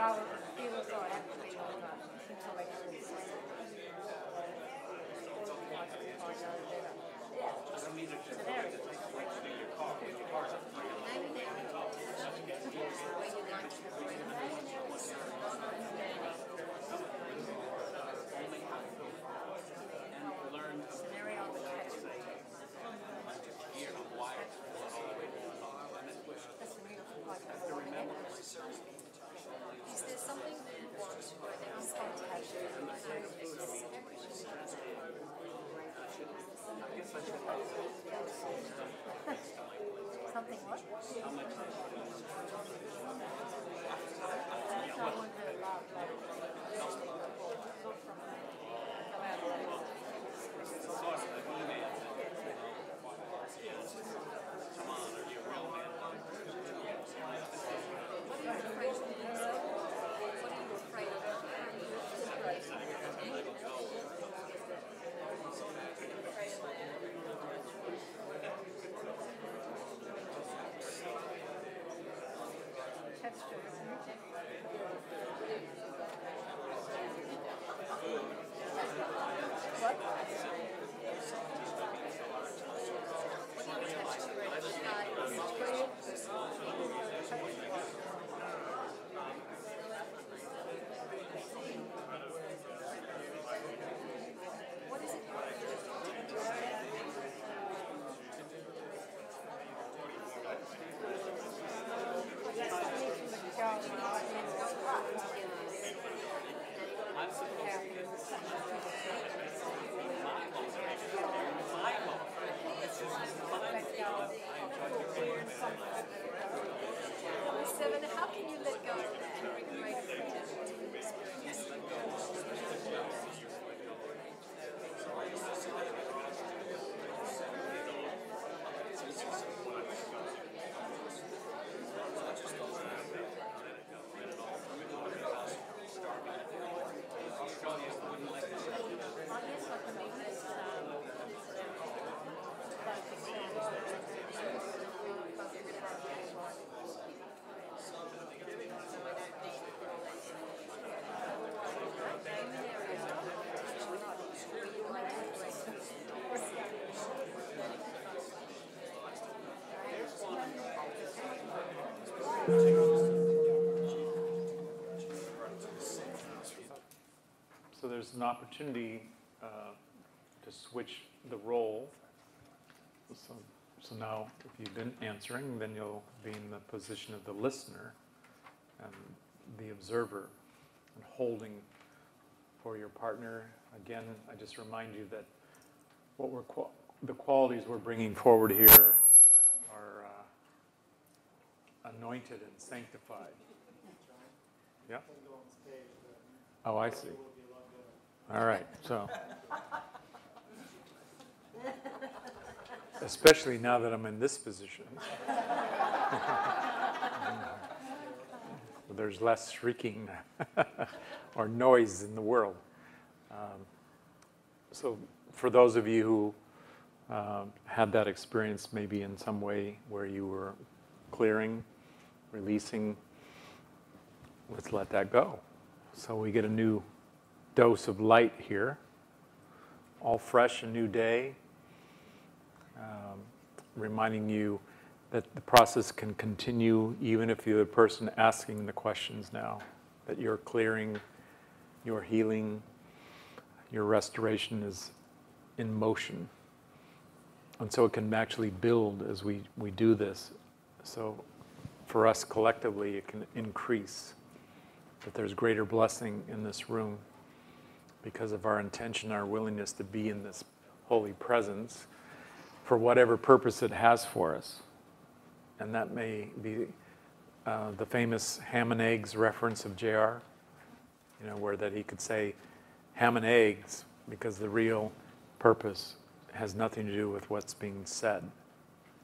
rather than feel as though I have to be on the intellectual side. Scenario on the catch. Is there something that you want right now? Something what? That's not one to love. Seven, how can you let go of that and bring greater freedom to your experience? So there's an opportunity to switch the role. So now, if you've been answering, then you'll be in the position of the listener and the observer and holding for your partner. Again, I just remind you that the qualities we're bringing forward here are anointed and sanctified. Yeah? Oh, I see. All right, so. Especially now that I'm in this position. There's less shrieking or noise in the world. So for those of you who had that experience maybe in some way where you were clearing, releasing, let's let that go. So we get a new dose of light here, all fresh, a new day, reminding you that the process can continue even if you're the person asking the questions now, that you're clearing, you're healing, your restoration is in motion. And so it can actually build as we do this. So for us collectively, it can increase, that there's greater blessing in this room because of our intention, our willingness to be in this holy presence for whatever purpose it has for us. And that may be the famous ham and eggs reference of JR, where that he could say ham and eggs because the real purpose has nothing to do with what's being said.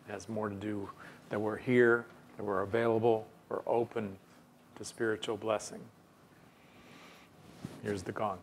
It has more to do that we're here, that we're available, we're open to spiritual blessing. Here's the gong.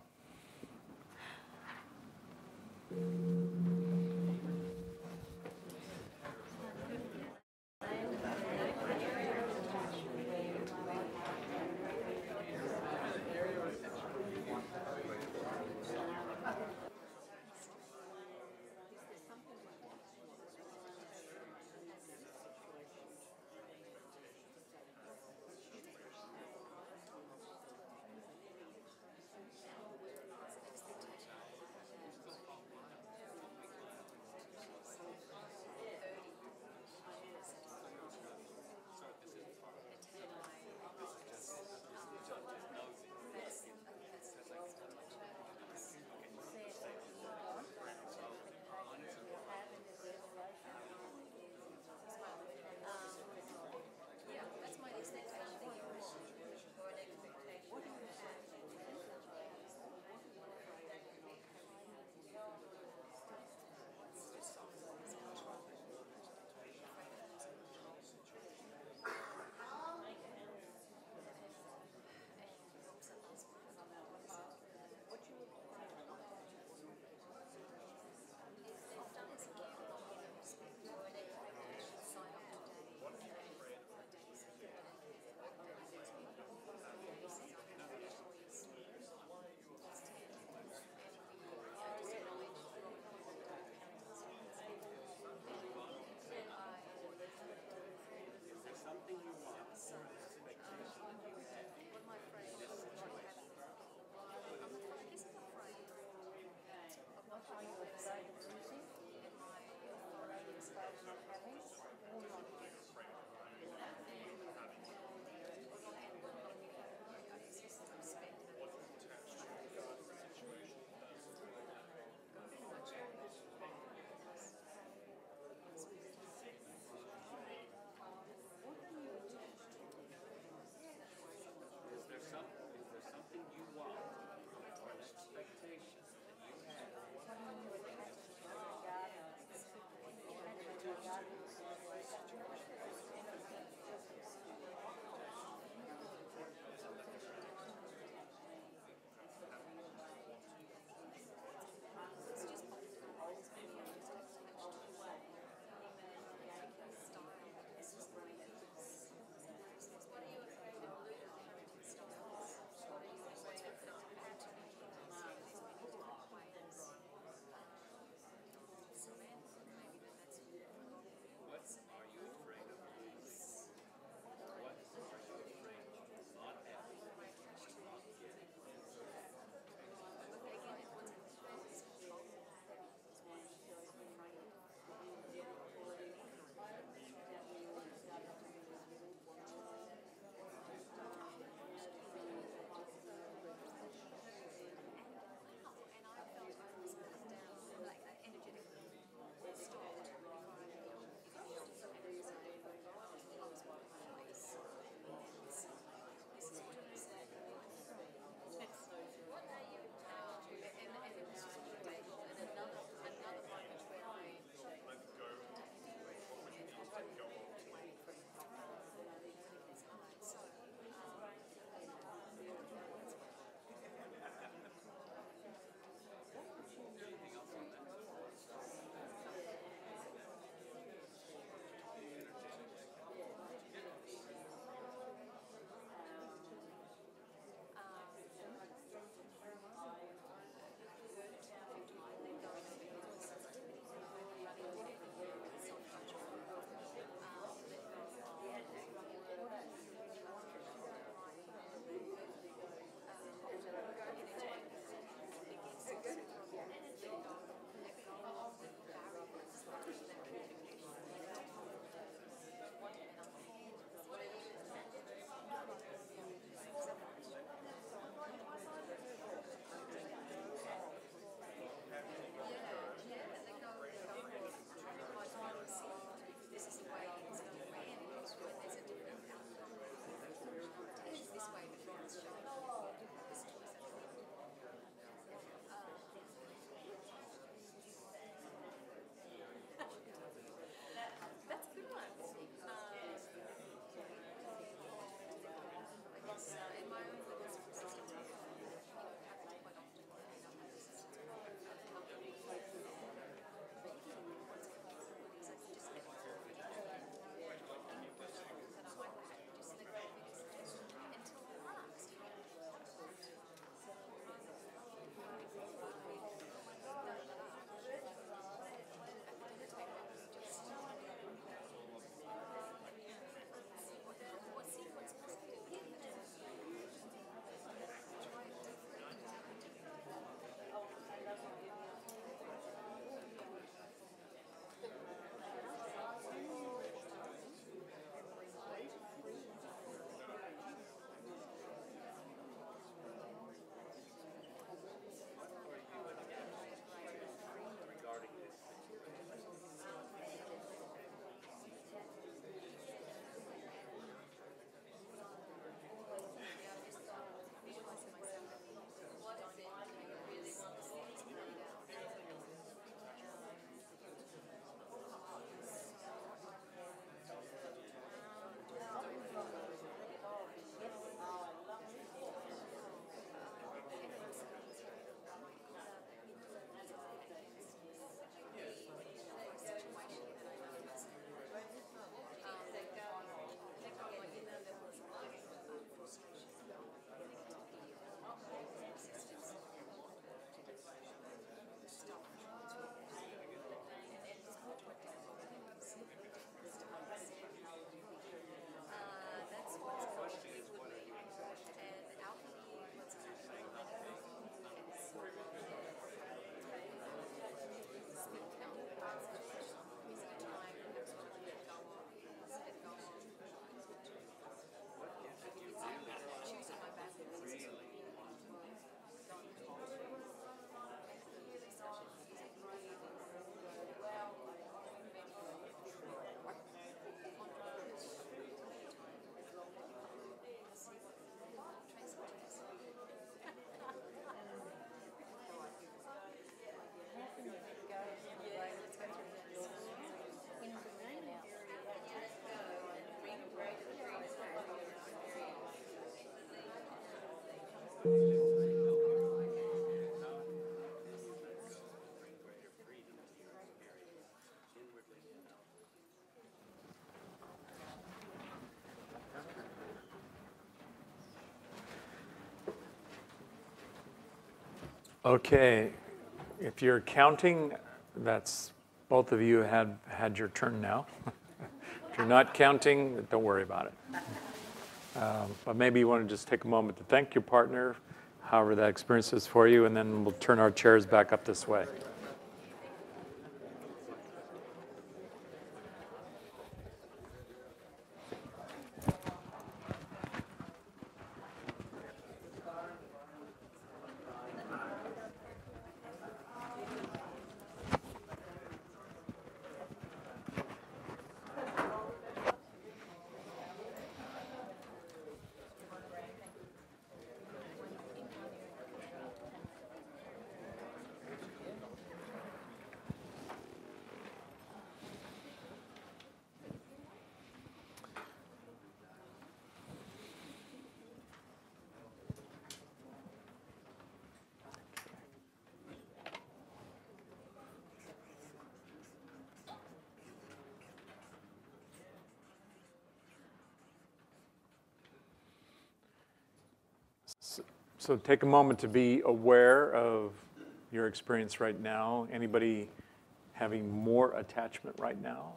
Okay, if you're counting, that's both of you had your turn now. If you're not counting, don't worry about it. But maybe you want to just take a moment to thank your partner, however that experience is for you, and then we'll turn our chairs back up this way. So take a moment to be aware of your experience right now. Anybody having more attachment right now?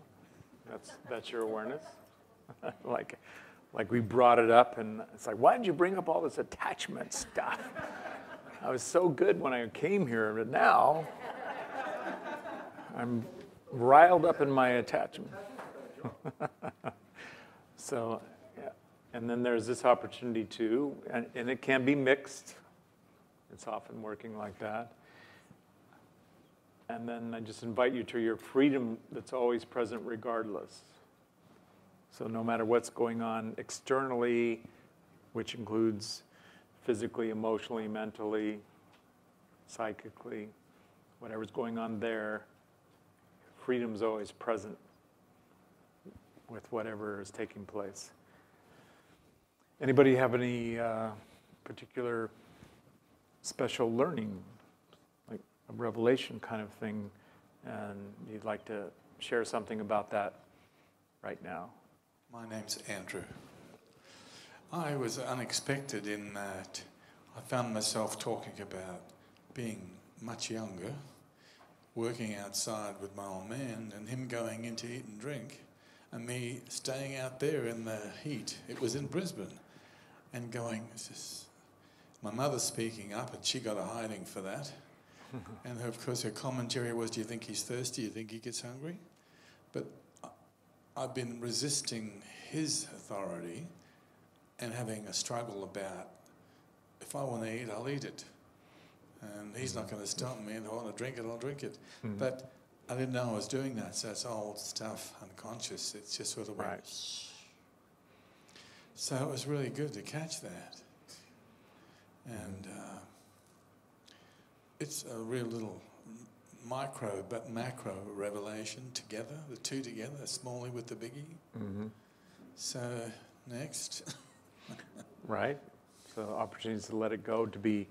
That's your awareness? like we brought it up and it's like, why did you bring up all this attachment stuff? I was so good when I came here, but now I'm riled up in my attachment. So, yeah. And then there's this opportunity too, and it can be mixed. It's often working like that. And then I just invite you to your freedom that's always present regardless. So no matter what's going on externally, which includes physically, emotionally, mentally, psychically, whatever's going on there, freedom's always present with whatever is taking place. Anybody have any particular special learning, like a revelation kind of thing, and you'd like to share something about that right now? My name's Andrew. I was unexpected in that I found myself talking about being much younger, working outside with my old man, and him going in to eat and drink, and me staying out there in the heat. It was in Brisbane. And going, my mother speaking up, and she got a hiding for that. And of course her commentary was, do you think he's thirsty? Do you think he gets hungry? But I've been resisting his authority and having a struggle about, if I want to eat, I'll eat it. And he's not going to stop me, and if I want to drink it, I'll drink it. Mm-hmm. But I didn't know I was doing that, so it's old stuff, unconscious. It's just sort of went, shh. So it was really good to catch that. And it's a real little micro but macro revelation together, the two together, smally with the biggie. Mm-hmm. So next. Right. So opportunities to let it go, to be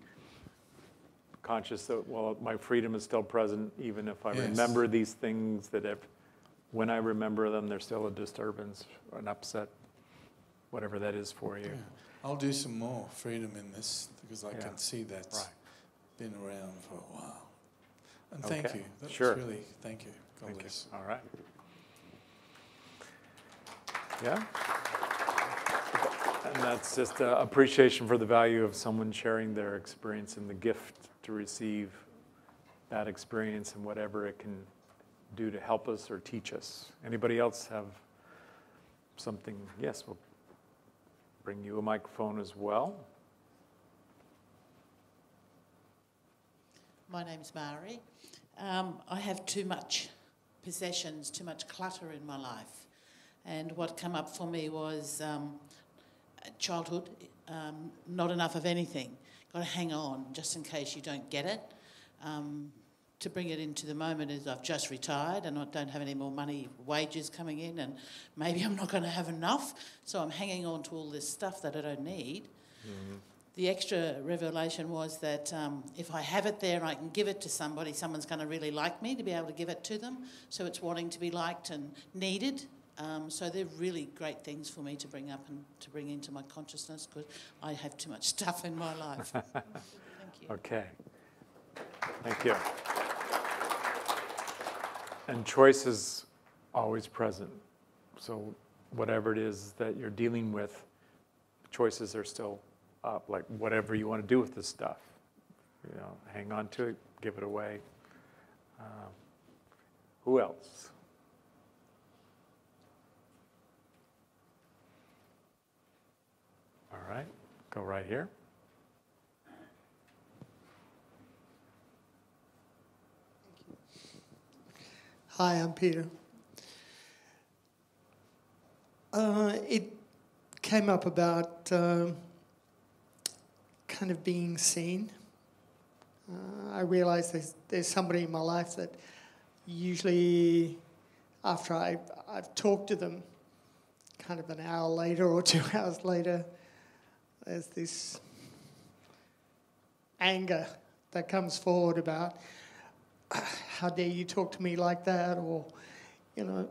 conscious that, well, my freedom is still present, even if I remember these things, that when I remember them, there's still a disturbance, an upset, whatever that is for you. Yeah. I'll do some more freedom in this because I can see that's been around for a while. And thank you. That was really, thank you. God bless. All right. Yeah. And that's just appreciation for the value of someone sharing their experience and the gift to receive that experience and whatever it can do to help us or teach us. Anybody else have something? Yes, we'll bring you a microphone as well. My name's Mari. I have too much possessions, too much clutter in my life. And what came up for me was childhood, not enough of anything. Got to hang on just in case you don't get it. To bring it into the moment is I've just retired and I don't have any more money, wages coming in, and maybe I'm not going to have enough, so I'm hanging on to all this stuff that I don't need. Mm-hmm. the extra revelation was that if I have it there and I can give it to somebody, someone's going to really like me to be able to give it to them. So it's wanting to be liked and needed. So they're really great things for me to bring up and to bring into my consciousness, because I have too much stuff in my life. Thank you. Okay. Thank you. And choice is always present. So whatever it is that you're dealing with, choices are still up. Like whatever you want to do with this stuff, you know, hang on to it, give it away. Who else? All right, go right here. Hi, I'm Peter. It came up about kind of being seen. I realised there's somebody in my life that usually after I've talked to them, kind of an hour later or 2 hours later, there's this anger that comes forward about, how dare you talk to me like that, or, you know,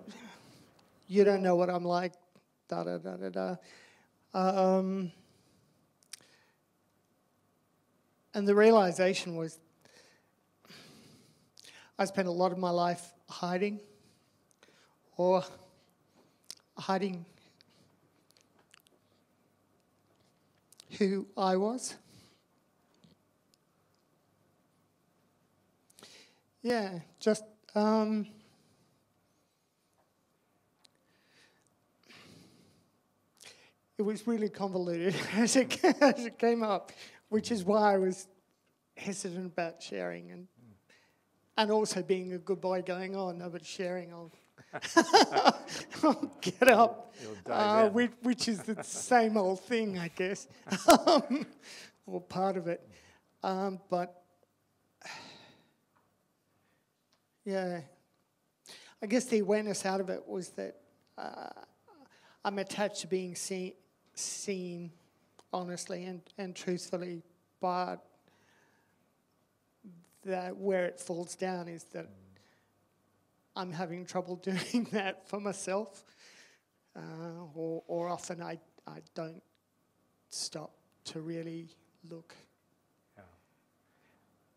you don't know what I'm like, da-da-da-da-da. And the realization was I spent a lot of my life hiding who I was. Yeah, just it was really convoluted as it came up, which is why I was hesitant about sharing and also being a good boy going, oh, nobody's sharing, I'll get up, which is the same old thing, I guess, or part of it. But yeah, I guess the awareness out of it was that I'm attached to being seen honestly and truthfully, but that where it falls down is that I'm having trouble doing that for myself, or often I don't stop to really look. Yeah.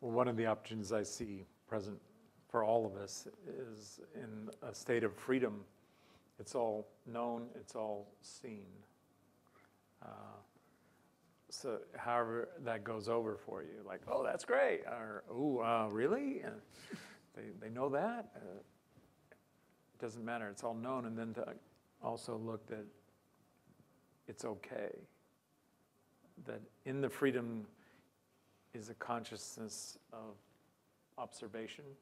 Well, one of the opportunities I see present for all of us is in a state of freedom. It's all known, it's all seen. So however that goes over for you, like, oh, that's great, or, oh, really? They know that? It doesn't matter, it's all known. And then to also look that it's okay. That in the freedom is a consciousness of observation.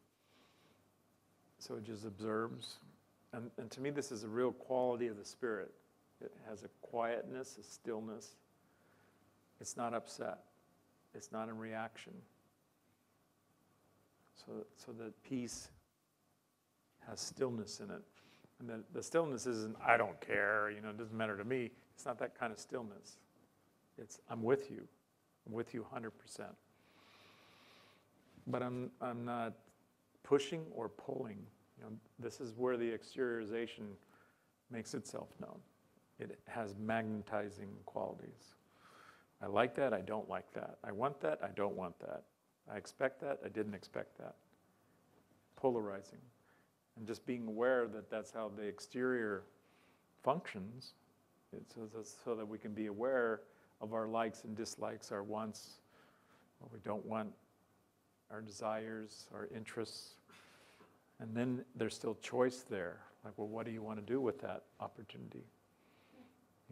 So it just observes. And to me, this is a real quality of the spirit. It has a quietness, a stillness. It's not upset. It's not in reaction. So that peace has stillness in it. And the stillness isn't, I don't care, you know, it doesn't matter to me. It's not that kind of stillness. It's, I'm with you. I'm with you 100%. But I'm not pushing or pulling. You know, this is where the exteriorization makes itself known. It has magnetizing qualities. I like that, I don't like that. I want that, I don't want that. I expect that, I didn't expect that. Polarizing. And just being aware that that's how the exterior functions, so that we can be aware of our likes and dislikes, our wants, what we don't want, our desires, our interests. And then there's still choice there. Like, well, what do you want to do with that opportunity?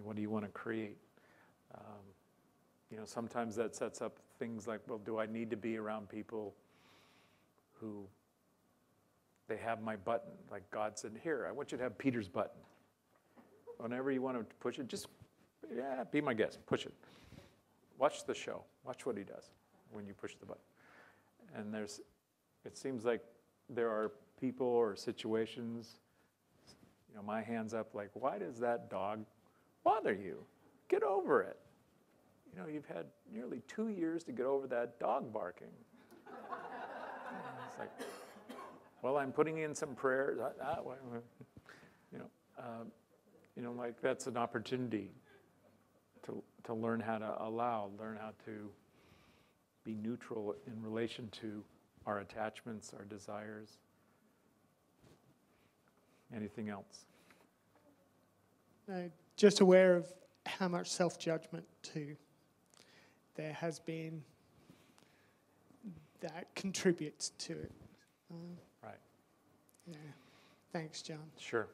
What do you want to create? You know, sometimes that sets up things like, well, do I need to be around people who, they have my button? Like God said, here, I want you to have Peter's button. Whenever you want to push it, just, yeah, be my guest, push it. Watch the show. Watch what he does when you push the button. And it seems like there are people or situations, you know, my hand's up like, why does that dog bother you? Get over it. you know, you've had nearly 2 years to get over that dog barking. It's like, well, I'm putting in some prayers. You know, like that's an opportunity to learn how to allow, learn how to be neutral in relation to our attachments, our desires. Anything else? Just aware of how much self-judgment too there has been that contributes to it. Right. Yeah. Thanks, John. Sure.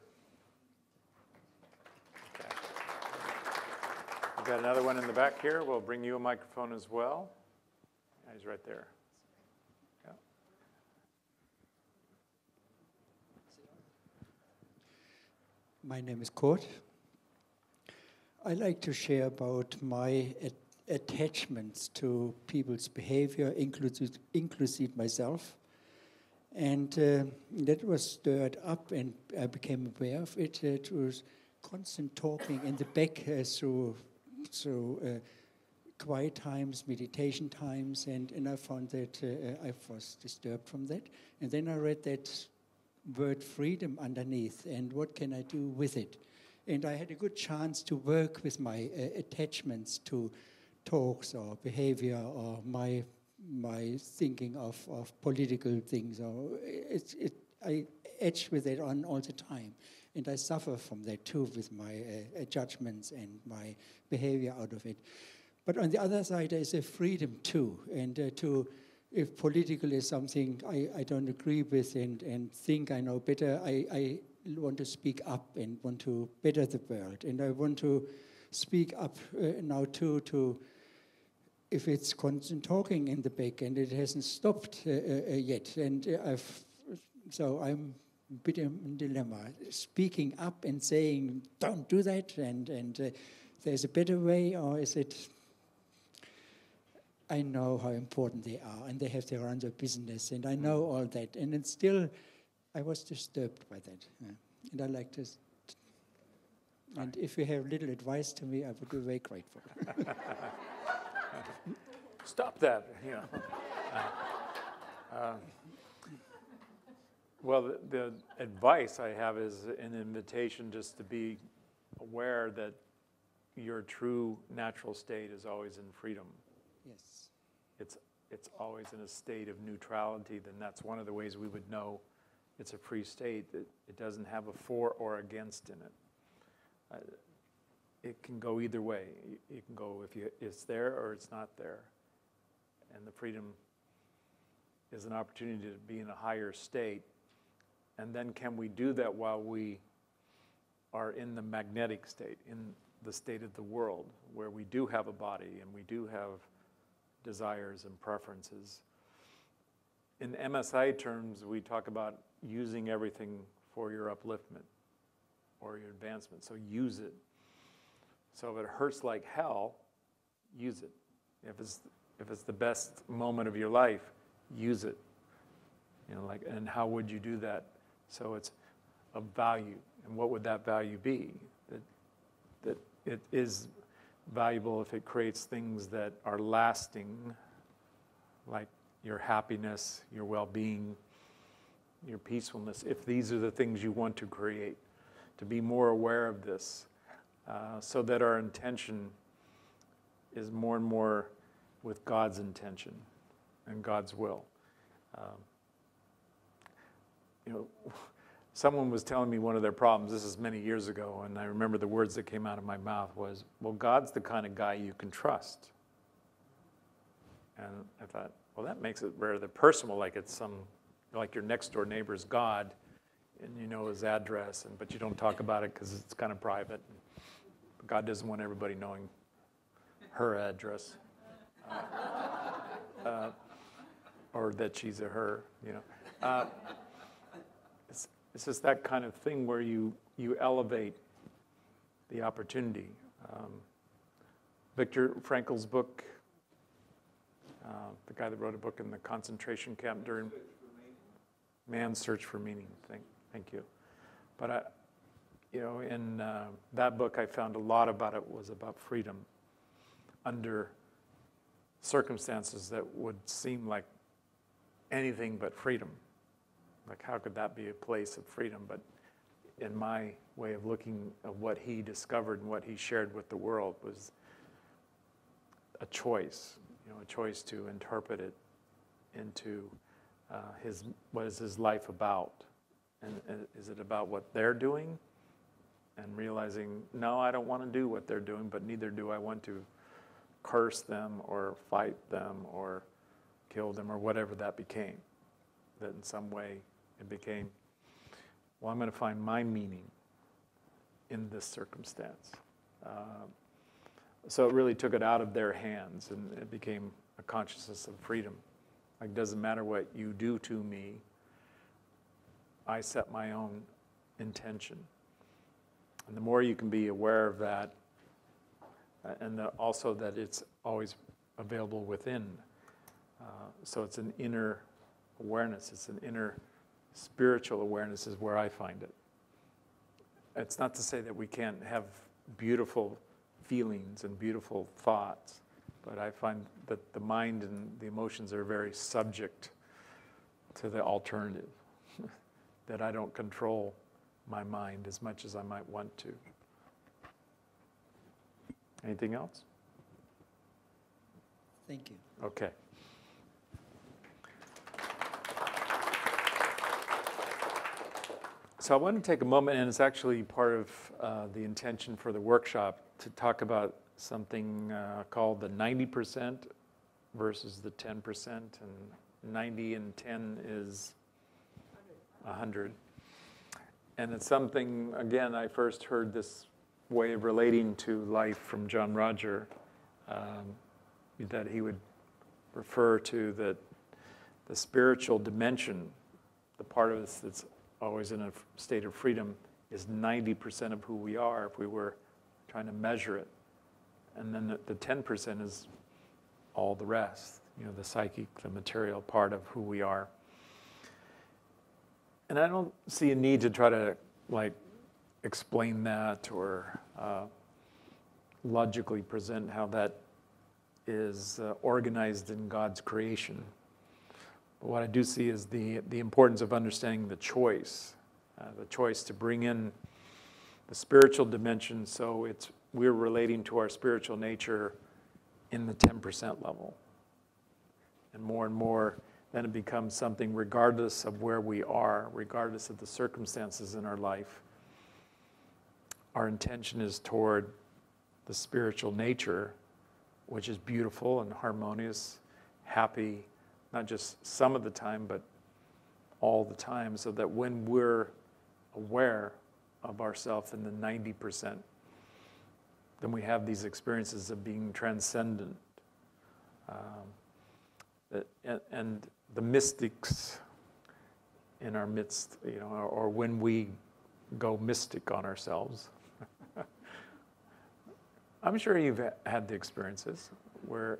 Okay. We've got another one in the back here. We'll bring you a microphone as well. Yeah, he's right there. Yeah. My name is Kurt. I like to share about my attachments to people's behavior, inclusive myself. And that was stirred up, and I became aware of it. It was constant talking in the back through quiet times, meditation times, and I found that I was disturbed from that. And then I read that word freedom underneath, and what can I do with it? And I had a good chance to work with my attachments to talks or behavior or my thinking of political things. Or I edge with it on all the time. And I suffer from that too with my judgments and my behavior out of it. But on the other side, there's a freedom too. And if political is something I don't agree with and think I know better, I want to speak up and want to better the world. And I want to speak up now too to, if it's constant talking in the back and it hasn't stopped yet. And so I'm a bit in a dilemma, speaking up and saying, don't do that, and there's a better way, or is it, I know how important they are, and they have their own business, and I know all that, and it's still, I was disturbed by that. Yeah. And I like to, and if you have little advice to me, I would be very grateful. Stop that, you know. Well, the advice I have is an invitation just to be aware that your true natural state is always in freedom. Yes. It's always in a state of neutrality. Then that's one of the ways we would know it's a free state, that it doesn't have a for or against in it. It can go either way. It can go if it's there or it's not there. And the freedom is an opportunity to be in a higher state. And then can we do that while we are in the magnetic state, in the state of the world, where we do have a body and we do have desires and preferences. In MSIA terms, we talk about using everything for your upliftment or your advancement, so use it. So if it hurts like hell, use it. If it's the best moment of your life, use it. You know, like, and how would you do that? So it's of value, and what would that value be? That it is valuable if it creates things that are lasting, like your happiness, your well-being, your peacefulness. If these are the things you want to create, to be more aware of this, so that our intention is more and more with God's intention and God's will. You know, someone was telling me one of their problems, this is many years ago, and I remember the words that came out of my mouth was, well, God's the kind of guy you can trust. And I thought, well, that makes it rather personal, like it's like your next door neighbor's God, and you know his address, but you don't talk about it because it's kind of private. God doesn't want everybody knowing her address, or that she's a her, you know. It's just that kind of thing where you elevate the opportunity. Viktor Frankl's book, the guy that wrote a book in the concentration camp during Man's Search for Meaning. Thank you. But you know, in that book, I found a lot about it was about freedom. under circumstances that would seem like anything but freedom. Like, how could that be a place of freedom? But in my way of looking at what he discovered and what he shared with the world was a choice, a choice to interpret it into what is his life about? And is it about what they're doing? And realizing, no, I don't want to do what they're doing, but neither do I want to curse them or fight them or kill them or whatever that became. That in some way it became, well, I'm going to find my meaning in this circumstance. So it really took it out of their hands, and it became a consciousness of freedom. Like, it doesn't matter what you do to me, I set my own intention. And the more you can be aware of that, and also that it's always available within. So it's an inner awareness, it's an inner spiritual awareness is where I find it. It's not to say that we can't have beautiful feelings and beautiful thoughts, but I find that the mind and the emotions are very subject to the alternative, that I don't control my mind as much as I might want to. Anything else? Thank you. Okay. So I want to take a moment, and it's actually part of the intention for the workshop, to talk about something called the 90% versus the 10%, and 90 and 10 is 100. And it's something, again, I first heard this way of relating to life from John Roger, that he would refer to that the spiritual dimension, the part of us that's always in a state of freedom, is 90% of who we are if we were trying to measure it. And then the 10% is all the rest, the psychic, the material part of who we are. And I don't see a need to try to explain that or logically present how that is organized in God's creation. But what I do see is the importance of understanding the choice to bring in the spiritual dimension, so we're relating to our spiritual nature in the 10% level. And more, then it becomes something regardless of where we are, regardless of the circumstances in our life. Our intention is toward the spiritual nature, which is beautiful and harmonious, happy, not just some of the time, but all the time, so that when we're aware of ourselves in the 90%, then we have these experiences of being transcendent. And the mystics in our midst, or when we go mystic on ourselves. I'm sure you've had the experiences where,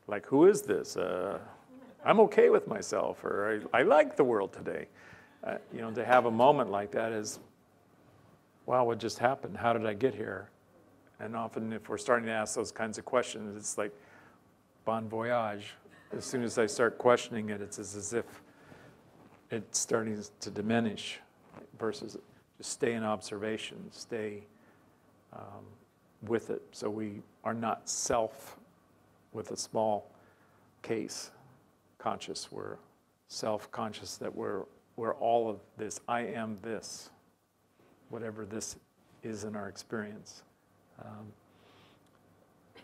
like, who is this? I'm okay with myself, or I like the world today. To have a moment like that is, wow, what just happened? How did I get here? And often if we're starting to ask those kinds of questions, it's like bon voyage. As soon as I start questioning it, it's as if it's starting to diminish versus just stay in observation, stay with it. So we are not self with a small case conscious. We're self-conscious that we're all of this. I am this, whatever this is in our experience.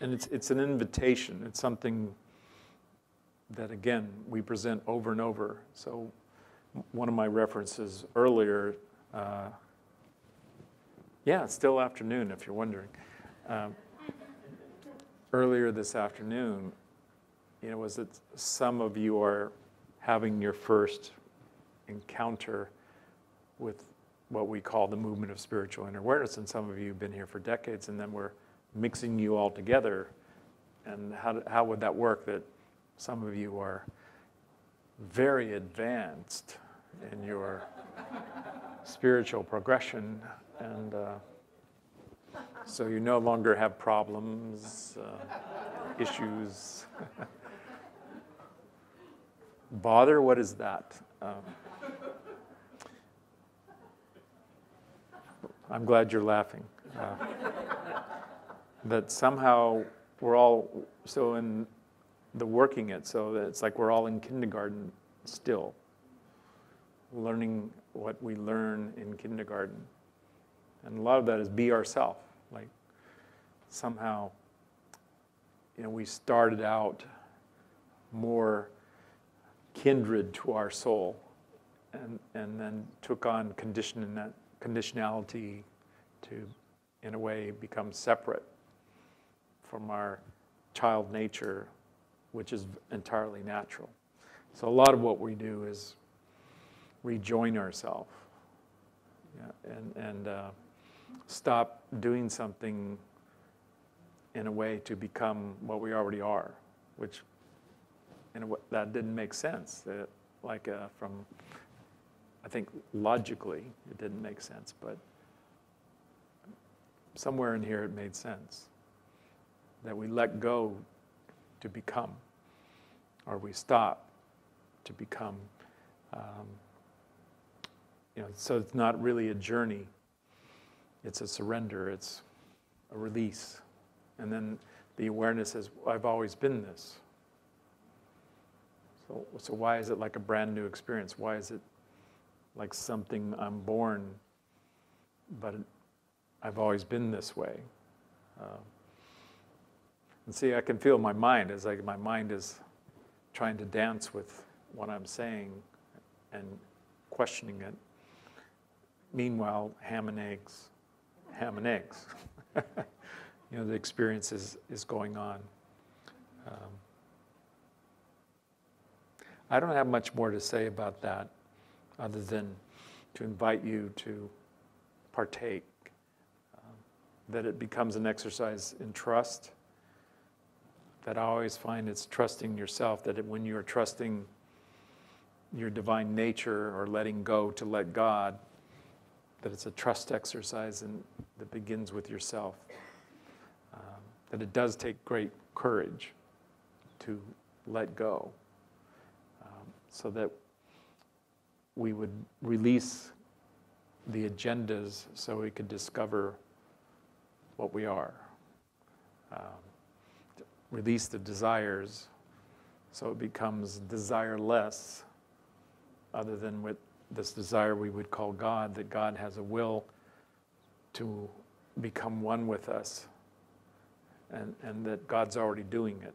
And it's an invitation. It's something that, again, we present over and over. So one of my references earlier, it's still afternoon if you're wondering. Earlier this afternoon, was that some of you are having your first encounter with what we call the movement of spiritual inner awareness, and some of you have been here for decades, and then we're mixing you all together. And how would that work? That some of you are very advanced in your spiritual progression, and So you no longer have problems, issues. Bother, what is that? I'm glad you're laughing. That somehow we're all so in the working it, so that it's like we're all in kindergarten still, learning what we learn in kindergarten. And a lot of that is be ourself. Like somehow, we started out more kindred to our soul and then took on conditionality to, in a way, become separate from our child nature, which is entirely natural. So a lot of what we do is rejoin ourselves, and stop doing something in a way to become what we already are, which that didn't make sense. From, I think logically it didn't make sense, but somewhere in here it made sense. That we let go to become, or we stop to become. So it's not really a journey. It's a surrender. It's a release. And then the awareness is, I've always been this. So why is it like a brand new experience? Why is it like something I'm born, but I've always been this way? And see, I can feel my mind. It's like my mind is trying to dance with what I'm saying and questioning it. Meanwhile, ham and eggs. The experience is going on. I don't have much more to say about that other than to invite you to partake, that it becomes an exercise in trust, that I always find it's trusting yourself, that when you're trusting your divine nature or letting go to let God, that it's a trust exercise and that begins with yourself. That it does take great courage to let go, so that we would release the agendas so we could discover what we are. Release the desires so it becomes desireless, other than with this desire we would call God, that God has a will to become one with us, and that God's already doing it.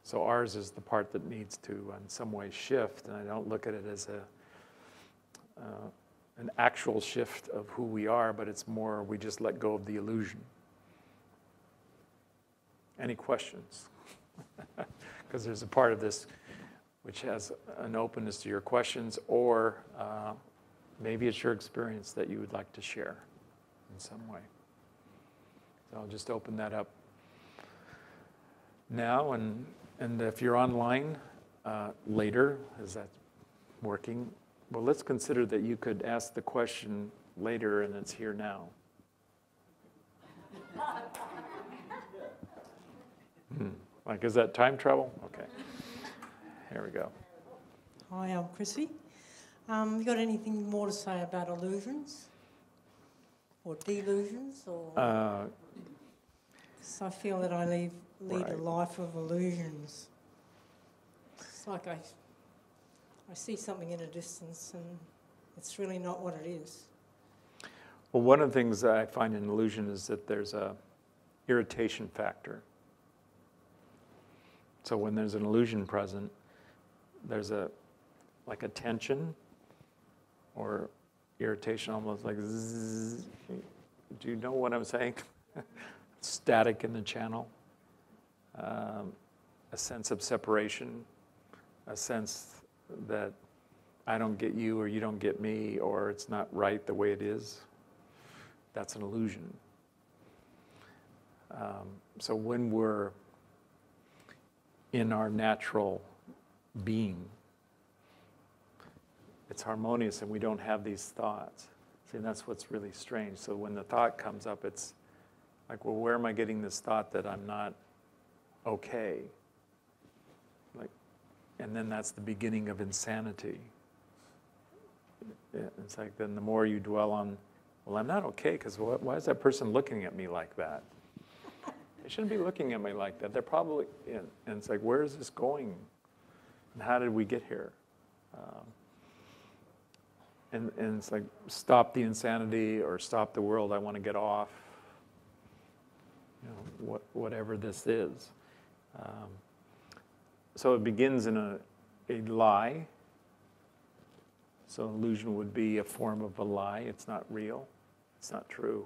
So ours is the part that needs to, in some way, shift, and I don't look at it as an actual shift of who we are, but it's more we just let go of the illusion. Any questions? Because there's a part of this which has an openness to your questions, or maybe it's your experience that you would like to share in some way. So I'll just open that up now, and if you're online later, is that working? Well, let's consider that you could ask the question later and it's here now. Like, is that time travel? Okay. Here we go. Hi, I'm Chrissy. You got anything more to say about illusions? Or delusions? Or so I feel that I lead Right. a life of illusions. It's like I see something in a distance and it's really not what it is. Well, one of the things that I find in illusion is that there's a irritation factor. So when there's an illusion present, there's like a tension or irritation, almost like zzz. Do you know what I'm saying? Static in the channel, a sense of separation, a sense that I don't get you or you don't get me, or it's not right the way it is. That's an illusion. So when we're in our natural being, it's harmonious and we don't have these thoughts. See, that's what's really strange. So when the thought comes up, it's Like, well, where am I getting this thought that I'm not okay? Like, and then that's the beginning of insanity. It's like, then the more you dwell on, well, I'm not okay, because why is that person looking at me like that? They shouldn't be looking at me like that. They're probably, and it's like, where is this going? And how did we get here? And it's like, stop the insanity or stop the world. I want to get off. You know, whatever this is. So it begins in a lie. So illusion would be a form of a lie. It's not real. It's not true.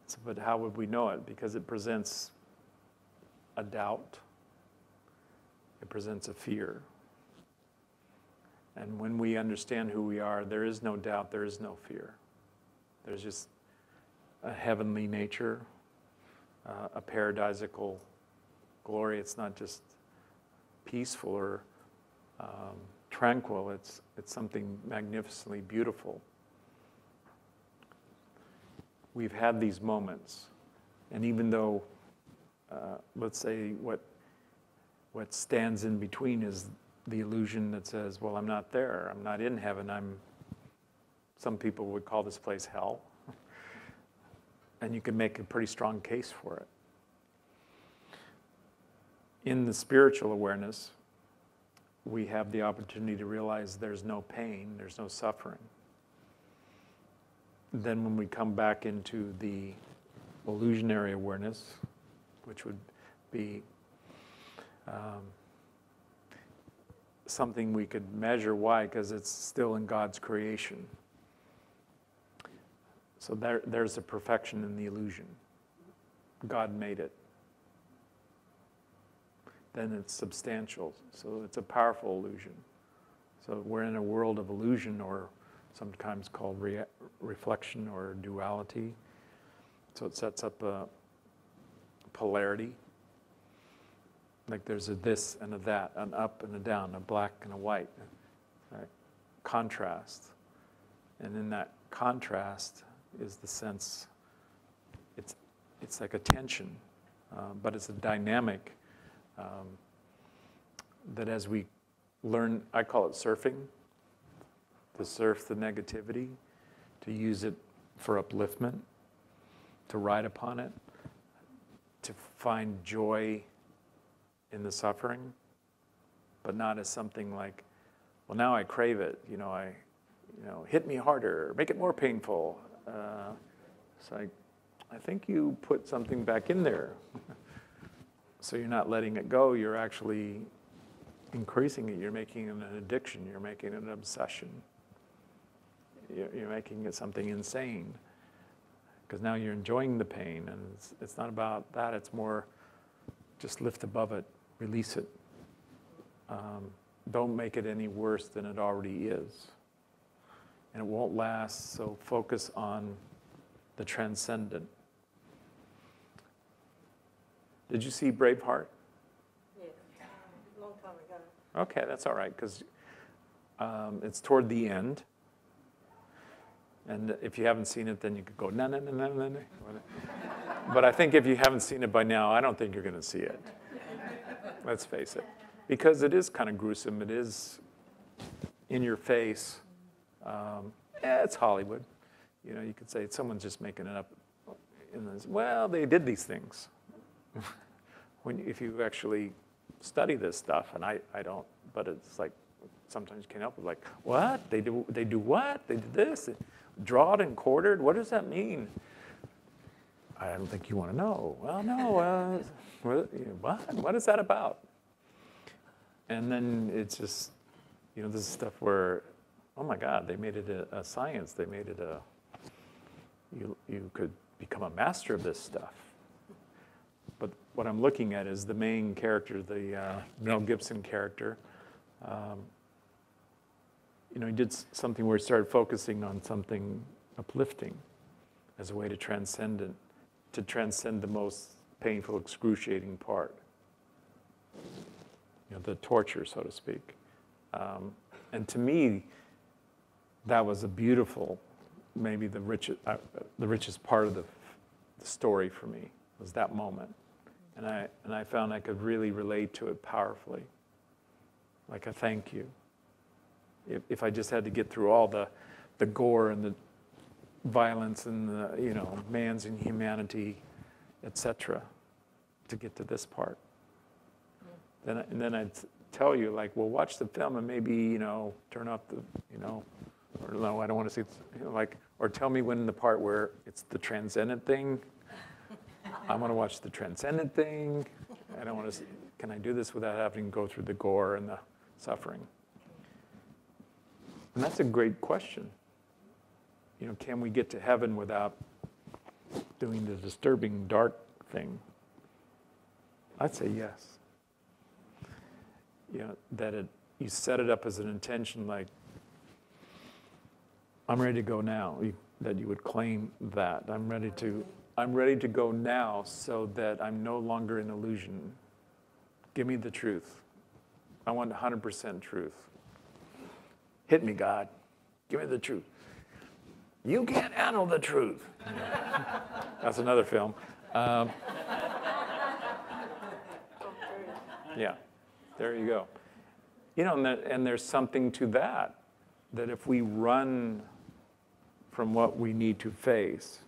So, but how would we know it? Because it presents a doubt. It presents a fear. And when we understand who we are, there is no doubt, there is no fear. There's just a heavenly nature, a paradisical glory. It's not just peaceful or tranquil. It's something magnificently beautiful. We've had these moments, and even though, let's say, what stands in between is the illusion that says, well, I'm not there, I'm not in heaven, some people would call this place hell. And you can make a pretty strong case for it. In the spiritual awareness, we have the opportunity to realize there's no pain, there's no suffering. Then when we come back into the illusionary awareness, which would be something we could measure. Why? Because it's still in God's creation. So there's a perfection in the illusion. God made it. Then it's substantial. So it's a powerful illusion. So we're in a world of illusion, or sometimes called reflection or duality. So it sets up a polarity. Like there's a this and a that, an up and a down, a black and a white, right? Contrast. And in that contrast is the sense, it's like a tension, but it's a dynamic that as we learn, I call it surfing, to surf the negativity, to use it for upliftment, to ride upon it, to find joy in the suffering, but not as something like, well, now I crave it, hit me harder, make it more painful. It's like, I think you put something back in there. So you're not letting it go, you're actually increasing it, you're making it an addiction, you're making it an obsession. You're making it something insane. Because now you're enjoying the pain, and it's not about that, it's more just lift above it, release it. Don't make it any worse than it already is. And it won't last, so focus on the transcendent. Did you see Braveheart? Yes, a long time ago. Okay, that's all right, because it's toward the end. And if you haven't seen it, then you could go, no. But I think if you haven't seen it by now, I don't think you're going to see it. Let's face it. Because it is kind of gruesome. It is in your face. It's Hollywood. You could say someone's just making it up. Well, they did these things. If you actually study this stuff, and I don't, but it's like, sometimes you can't help it. Like, what? They do what? They did this? Drawed and quartered? What does that mean? I don't think you want to know. Well, no. What? What is that about? And then it's just, this is stuff where, oh my God, they made it a science. They made it you could become a master of this stuff. But what I'm looking at is the main character, the Mel Gibson character. He did something where he started focusing on something uplifting as a way to transcend the most painful, excruciating part. The torture, so to speak. And to me, that was a beautiful, maybe the richest part of the story for me. was that moment. And I found I could really relate to it powerfully. Like a thank you. If I just had to get through all the gore and the violence and the, you know, man's inhumanity, etc., to get to this part. And then I'd tell you, like, well, watch the film and maybe, you know, turn off the, you know, or no, I don't want to see, you know, like, or tell me when the part where it's the transcendent thing. I want to watch the transcendent thing. I don't want to see, can I do this without having to go through the gore and the suffering? And that's a great question. You know, can we get to heaven without doing the disturbing dark thing? I'd say yes. You know, that you set it up as an intention, like, I'm ready to go now. That you would claim that I'm ready to go now, so that I'm no longer in illusion. Give me the truth. I want 100% truth. Hit me, God. Give me the truth. You can't handle the truth. That's another film. Yeah, there you go. You know, and there's something to that if we run from what we need to face,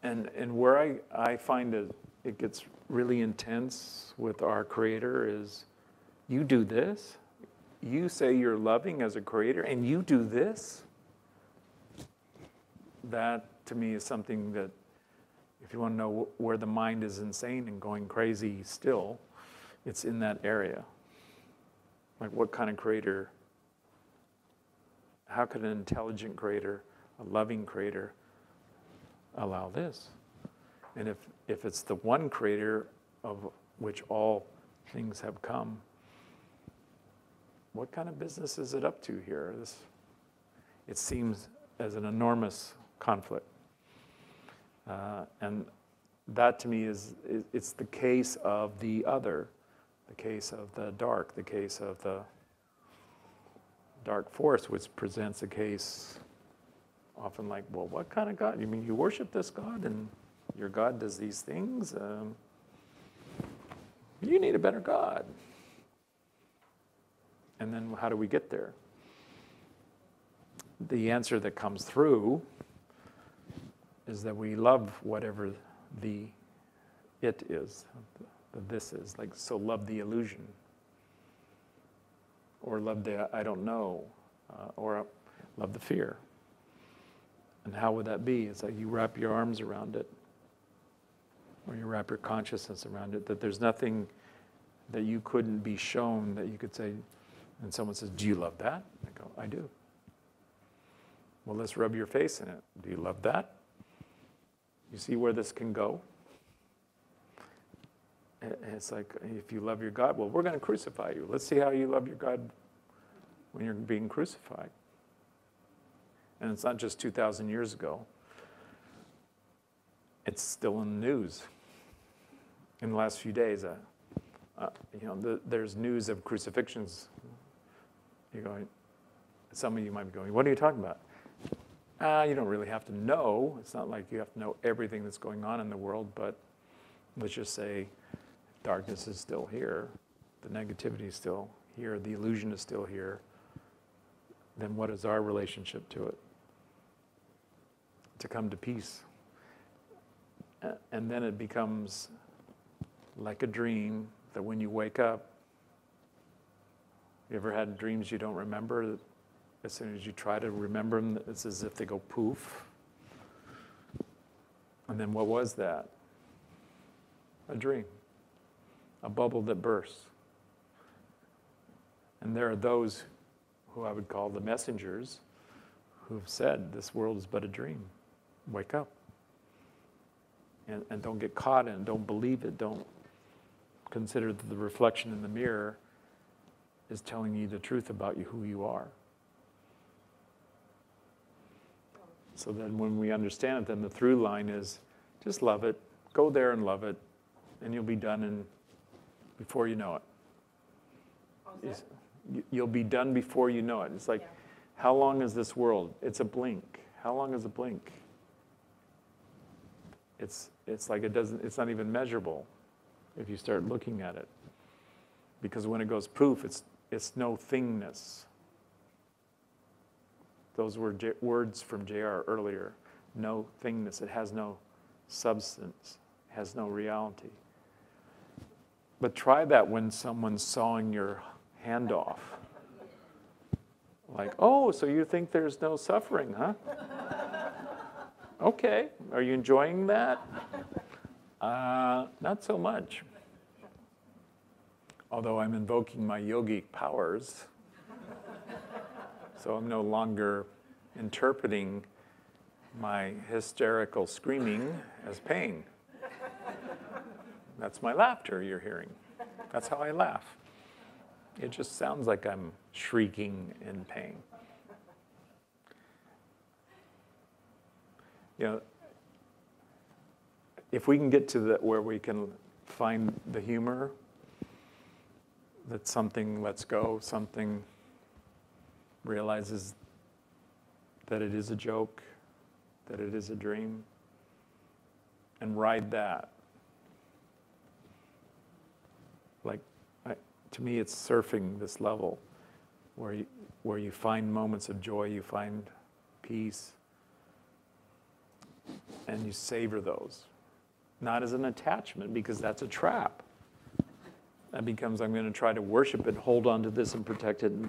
and where I find it gets really intense with our Creator is, you do this, you say you're loving as a Creator, and you do this. That, to me, is something that, if you want to know where the mind is insane and going crazy still, it's in that area. Like, what kind of Creator, how could an intelligent Creator, a loving Creator, allow this? And if it's the one Creator of which all things have come, what kind of business is it up to here? It seems as an enormous conflict. And that, to me, it's the case of the other, the case of the dark, the case of the dark force, which presents a case often like, well, what kind of God? You mean you worship this God and your God does these things? You need a better God. And then how do we get there? The answer that comes through is that we love whatever the it is, the this is. Like, so love the illusion. Or love the I don't know. Or love the fear. And how would that be? It's like you wrap your arms around it. Or you wrap your consciousness around it. That there's nothing that you couldn't be shown that you could say, and someone says, do you love that? I go, I do. Well, let's rub your face in it. Do you love that? You see where this can go? It's like, if you love your God, well, we're going to crucify you. Let's see how you love your God when you're being crucified. And it's not just 2,000 years ago. It's still in the news. In the last few days, there's news of crucifixions. You're going, some of you might be going, what are you talking about? You don't really have to know. It's not like you have to know everything that's going on in the world, but let's just say darkness is still here, the negativity is still here, the illusion is still here. Then what is our relationship to it? To come to peace. And then it becomes like a dream that when you wake up, you ever had dreams you don't remember? That as soon as you try to remember them, it's as if they go poof. And then what was that? A dream. A bubble that bursts. And there are those who I would call the messengers who have said, this world is but a dream. Wake up. And don't get caught in it. Don't believe it. Don't consider that the reflection in the mirror is telling you the truth about you, who you are. So then when we understand it, then the through line is just love it. Go there and love it. And you'll be done before you know it. You'll be done before you know it. It's like, how long is this world? It's a blink. How long is a blink? it's like it's not even measurable if you start looking at it. Because when it goes poof, it's no thingness. Those were words from JR earlier. No thingness. It has no substance. It has no reality. But try that when someone's sawing your hand off. Like, oh, so you think there's no suffering, huh? Okay. Are you enjoying that? Not so much. Although I'm invoking my yogic powers. So I'm no longer interpreting my hysterical screaming as pain. That's my laughter you're hearing. That's how I laugh. It just sounds like I'm shrieking in pain. You know, if we can get to where we can find the humor, that something lets go, something realizes that it is a joke, that it is a dream, and ride that. Like, to me, it's surfing this level where you find moments of joy, you find peace, and you savor those. Not as an attachment, because that's a trap. That becomes, I'm going to try to worship it, hold on to this and protect it, and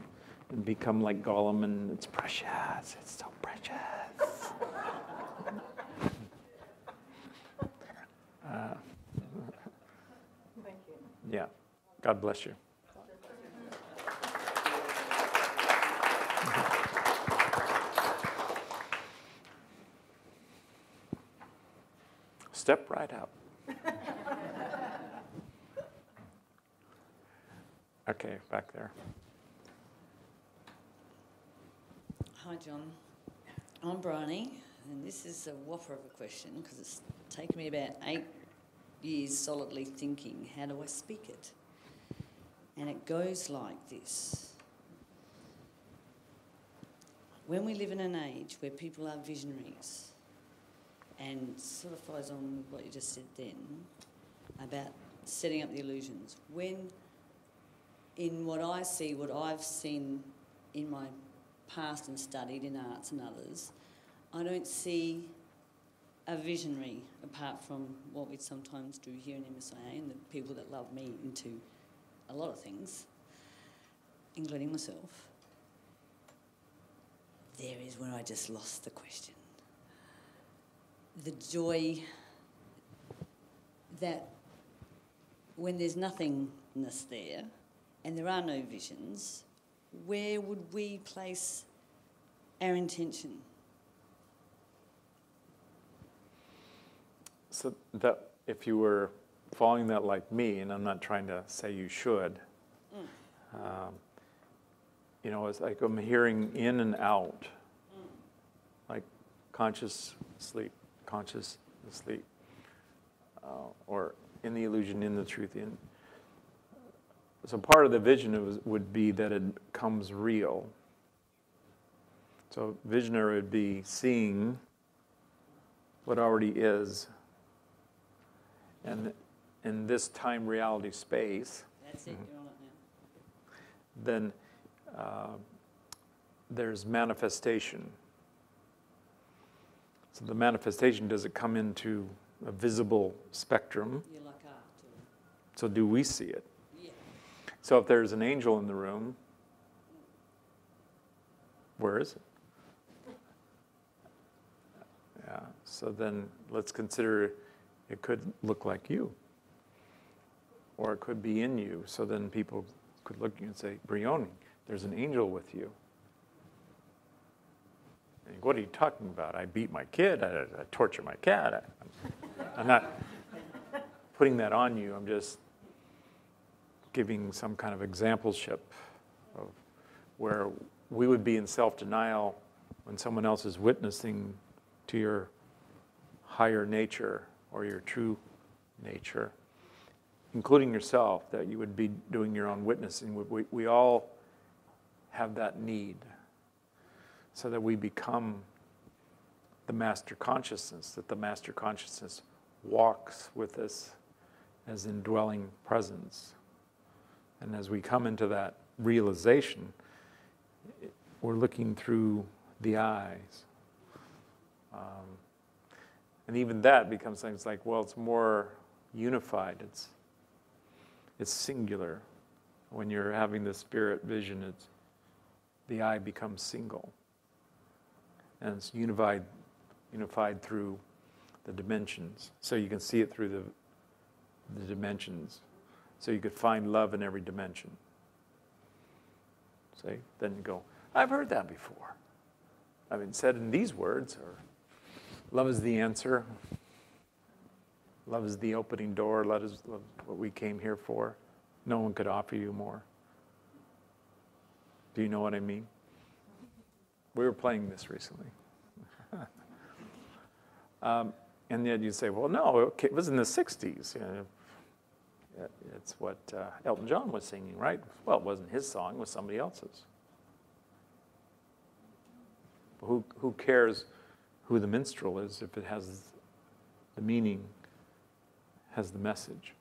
become like Gollum, and it's precious, it's so precious. Thank you. Yeah, God bless you. Step right out. Okay, back there. Hi, John. I'm Bryony, and this is a whopper of a question because it's taken me about 8 years solidly thinking, how do I speak it? And it goes like this. When we live in an age where people are visionaries, and sort of follows on with what you just said then, about setting up the illusions, when in what I see, what I've seen in my past and studied in arts and others, I don't see a visionary apart from what we sometimes do here in MSIA and the people that love me into a lot of things, including myself. There is where I just lost the question. The joy that when there's nothingness there and there are no visions, where would we place our intention? So that if you were following that like me, and I'm not trying to say you should, you know, it's like I'm hearing in and out, like conscious sleep, conscious sleep, or in the illusion, in the truth. So part of the vision would be that it comes real. So visionary would be seeing what already is, and in this time, reality, space. That's it. You're on it now. Then there's manifestation. So the manifestation, does it come into a visible spectrum? You like art too. So do we see it? Yeah. So if there's an angel in the room, where is it? Yeah. So then let's consider it could look like you, or it could be in you. So then people could look at you and say, Brioni, there's an angel with you. And what are you talking about? I beat my kid. I torture my cat. I'm not putting that on you. I'm just giving some kind of exampleship of where we would be in self-denial when someone else is witnessing to your higher nature or your true nature, including yourself, that you would be doing your own witnessing. We all have that need, so that we become the master consciousness, that the master consciousness walks with us as indwelling presence. And as we come into that realization, we're looking through the eyes. And even that becomes things like, well, it's more unified. It's singular. When you're having the spirit vision, the eye becomes single. And it's unified through the dimensions. So you can see it through the dimensions. So you could find love in every dimension. See? Then you go, I've heard that before. I mean, said in these words, or love is the answer. Love is the opening door. Love is what we came here for. No one could offer you more. Do you know what I mean? We were playing this recently. And yet you say, well, no, it was in the 60s. You know, it's what Elton John was singing, right? Well, it wasn't his song, it was somebody else's. But who cares who the minstrel is if it has the meaning, has the message?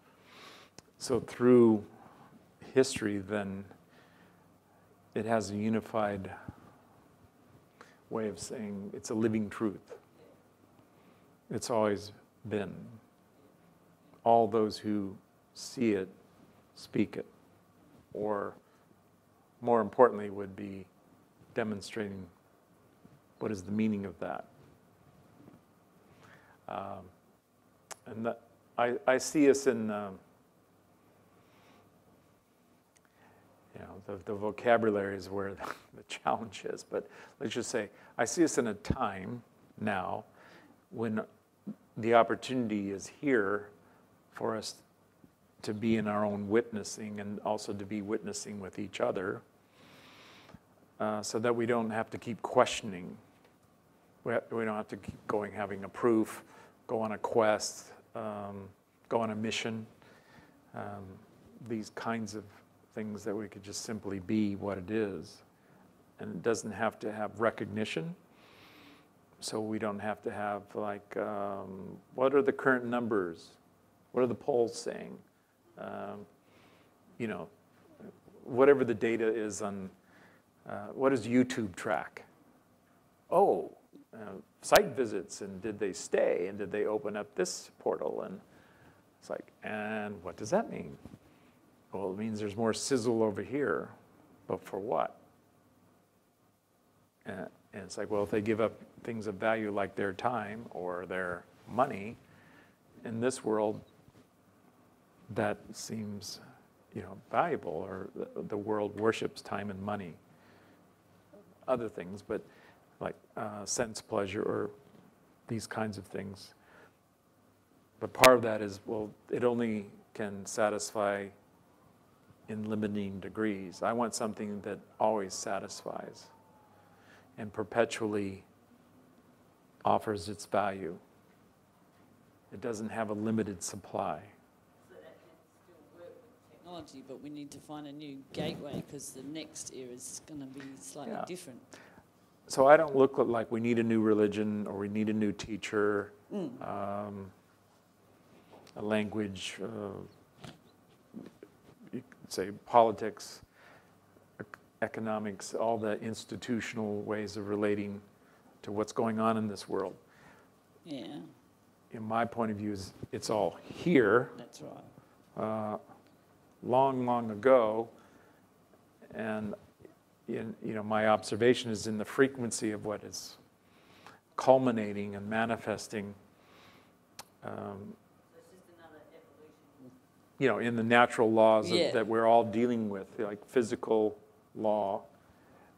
So through history, then, it has a unified way of saying it's a living truth. It's always been. All those who see it, speak it, or more importantly would be demonstrating what is the meaning of that. And that, I see us in, the vocabulary is where the challenge is, but let's just say, I see us in a time now when the opportunity is here for us to be in our own witnessing and also to be witnessing with each other, so that we don't have to keep questioning. We don't have to keep going, having a proof, go on a quest, go on a mission, these kinds of things that we could just simply be what it is. And it doesn't have to have recognition. So we don't have to have like, what are the current numbers? What are the polls saying? Whatever the data is on, what does YouTube track? Oh, site visits, and did they stay, and did they open up this portal? And it's like, and what does that mean? Well, it means there's more sizzle over here, but for what? And it's like, well, if they give up things of value like their time or their money, in this world, that seems, valuable, or the world worships time and money. Other things, but like sense pleasure or these kinds of things. But part of that is, well, it only can satisfy in limiting degrees. I want something that always satisfies and perpetually offers its value. It doesn't have a limited supply. So that can still work with technology, but we need to find a new gateway because the next era is going to be slightly different. So I don't look like we need a new religion or we need a new teacher, a language, you could say politics, economics, all the institutional ways of relating to what's going on in this world. Yeah. In my point of view, is it's all here. That's right. Long, long ago, and my observation is in the frequency of what is culminating and manifesting. So it's just another evolution. In the natural laws that we're all dealing with, like physical law,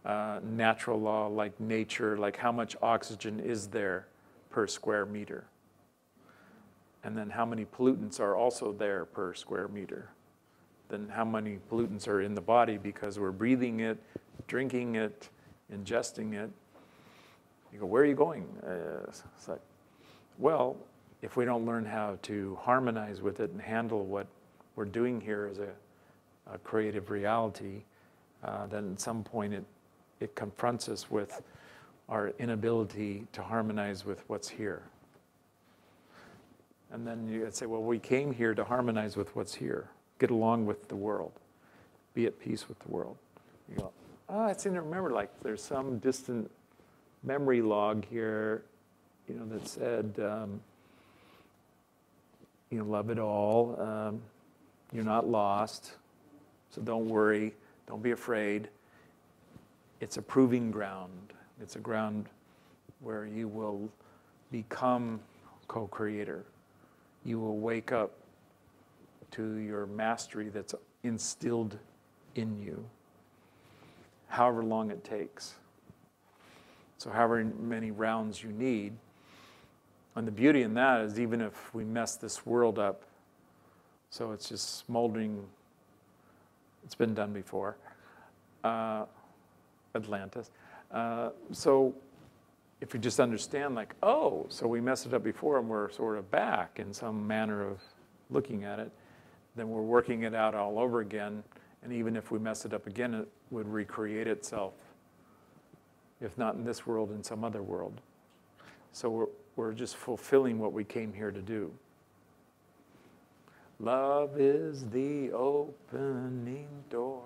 natural law, like nature, like how much oxygen is there per square meter. And then how many pollutants are also there per square meter. Then how many pollutants are in the body because we're breathing it, drinking it, ingesting it. You go, where are you going? It's like, well, if we don't learn how to harmonize with it and handle what we're doing here as a creative reality, then at some point it confronts us with our inability to harmonize with what's here. And then you say, well, we came here to harmonize with what's here, get along with the world, be at peace with the world. You go, oh, I seem to remember, like, there's some distant memory log here, that said, love it all. You're not lost, so don't worry, don't be afraid. It's a proving ground. It's a ground where you will become co-creator. You will wake up to your mastery that's instilled in you, however long it takes. So however many rounds you need. And the beauty in that is, even if we mess this world up, so it's just smoldering, it's been done before, Atlantis. So if you just understand, like, oh, so we messed it up before and we're sort of back in some manner of looking at it, then we're working it out all over again. And even if we mess it up again, it would recreate itself, if not in this world, in some other world. So we're just fulfilling what we came here to do. Love is the opening door.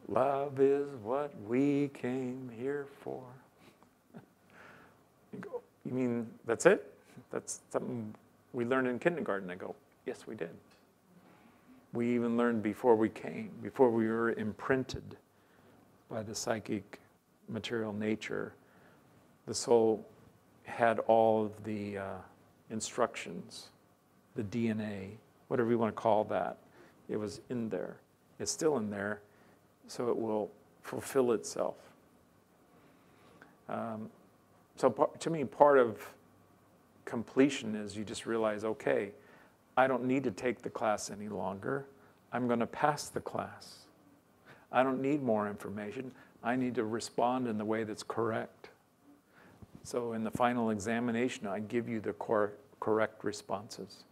Love is what we came here for. You go, you mean that's it? That's something we learned in kindergarten. I go, yes, we did. We even learned before we came, before we were imprinted by the psychic material nature. The soul had all of the instructions, the DNA, whatever you want to call that. It was in there. It's still in there, so it will fulfill itself. So to me, part of completion is you just realize, okay, I don't need to take the class any longer. I'm going to pass the class. I don't need more information. I need to respond in the way that's correct. So in the final examination, I give you the correct responses.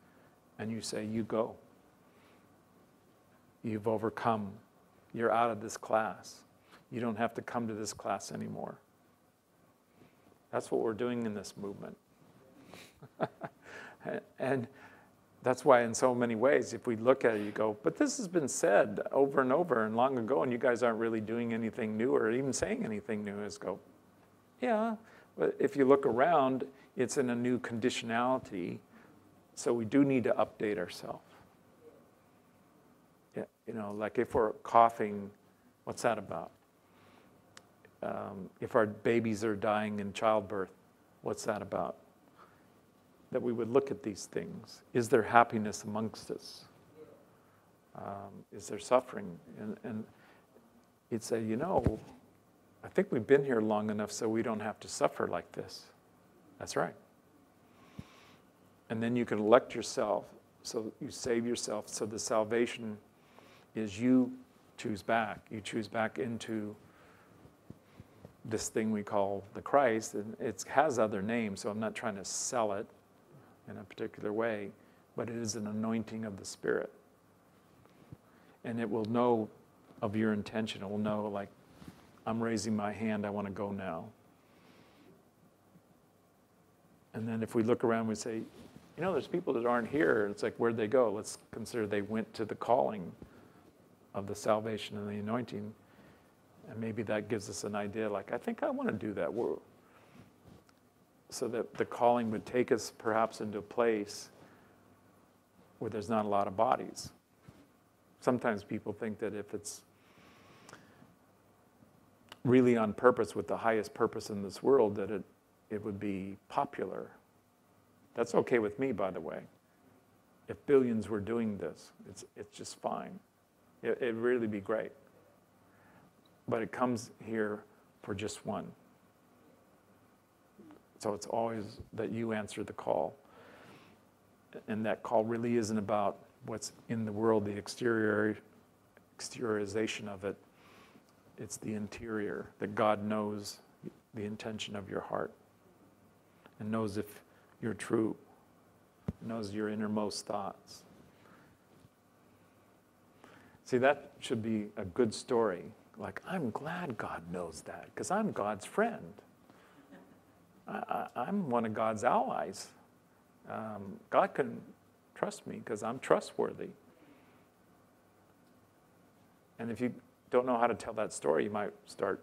And you say, you go. You've overcome. You're out of this class. You don't have to come to this class anymore. That's what we're doing in this movement. And that's why in so many ways, if we look at it, you go, but this has been said over and over and long ago, and you guys aren't really doing anything new or even saying anything new. Is go, yeah, but if you look around, it's in a new conditionality, so we do need to update ourselves. Yeah, like if we're coughing, what's that about? If our babies are dying in childbirth, what's that about? That we would look at these things. Is there happiness amongst us? Is there suffering? And you'd say, I think we've been here long enough so we don't have to suffer like this. That's right. And then you can elect yourself, so you save yourself. So the salvation is you choose back. You choose back into this thing we call the Christ. And it has other names, so I'm not trying to sell it in a particular way, but it is an anointing of the Spirit. And it will know of your intention. It will know, like, I'm raising my hand, I want to go now. And then if we look around, we say, there's people that aren't here. It's like, where'd they go? Let's consider they went to the calling of the salvation and the anointing. And maybe that gives us an idea, like, I think I want to do that. So that the calling would take us perhaps into a place where there's not a lot of bodies. Sometimes people think that if it's really on purpose with the highest purpose in this world, that it would be popular. That's okay with me, by the way. If billions were doing this, it's just fine. It'd really be great. But it comes here for just one. So it's always that you answer the call. And that call really isn't about what's in the world, the exteriorization of it. It's the interior, that God knows the intention of your heart and knows if you're true, knows your innermost thoughts. See, that should be a good story. Like, I'm glad God knows that, because I'm God's friend. I'm one of God's allies. God can trust me because I'm trustworthy. And if you don't know how to tell that story, you might start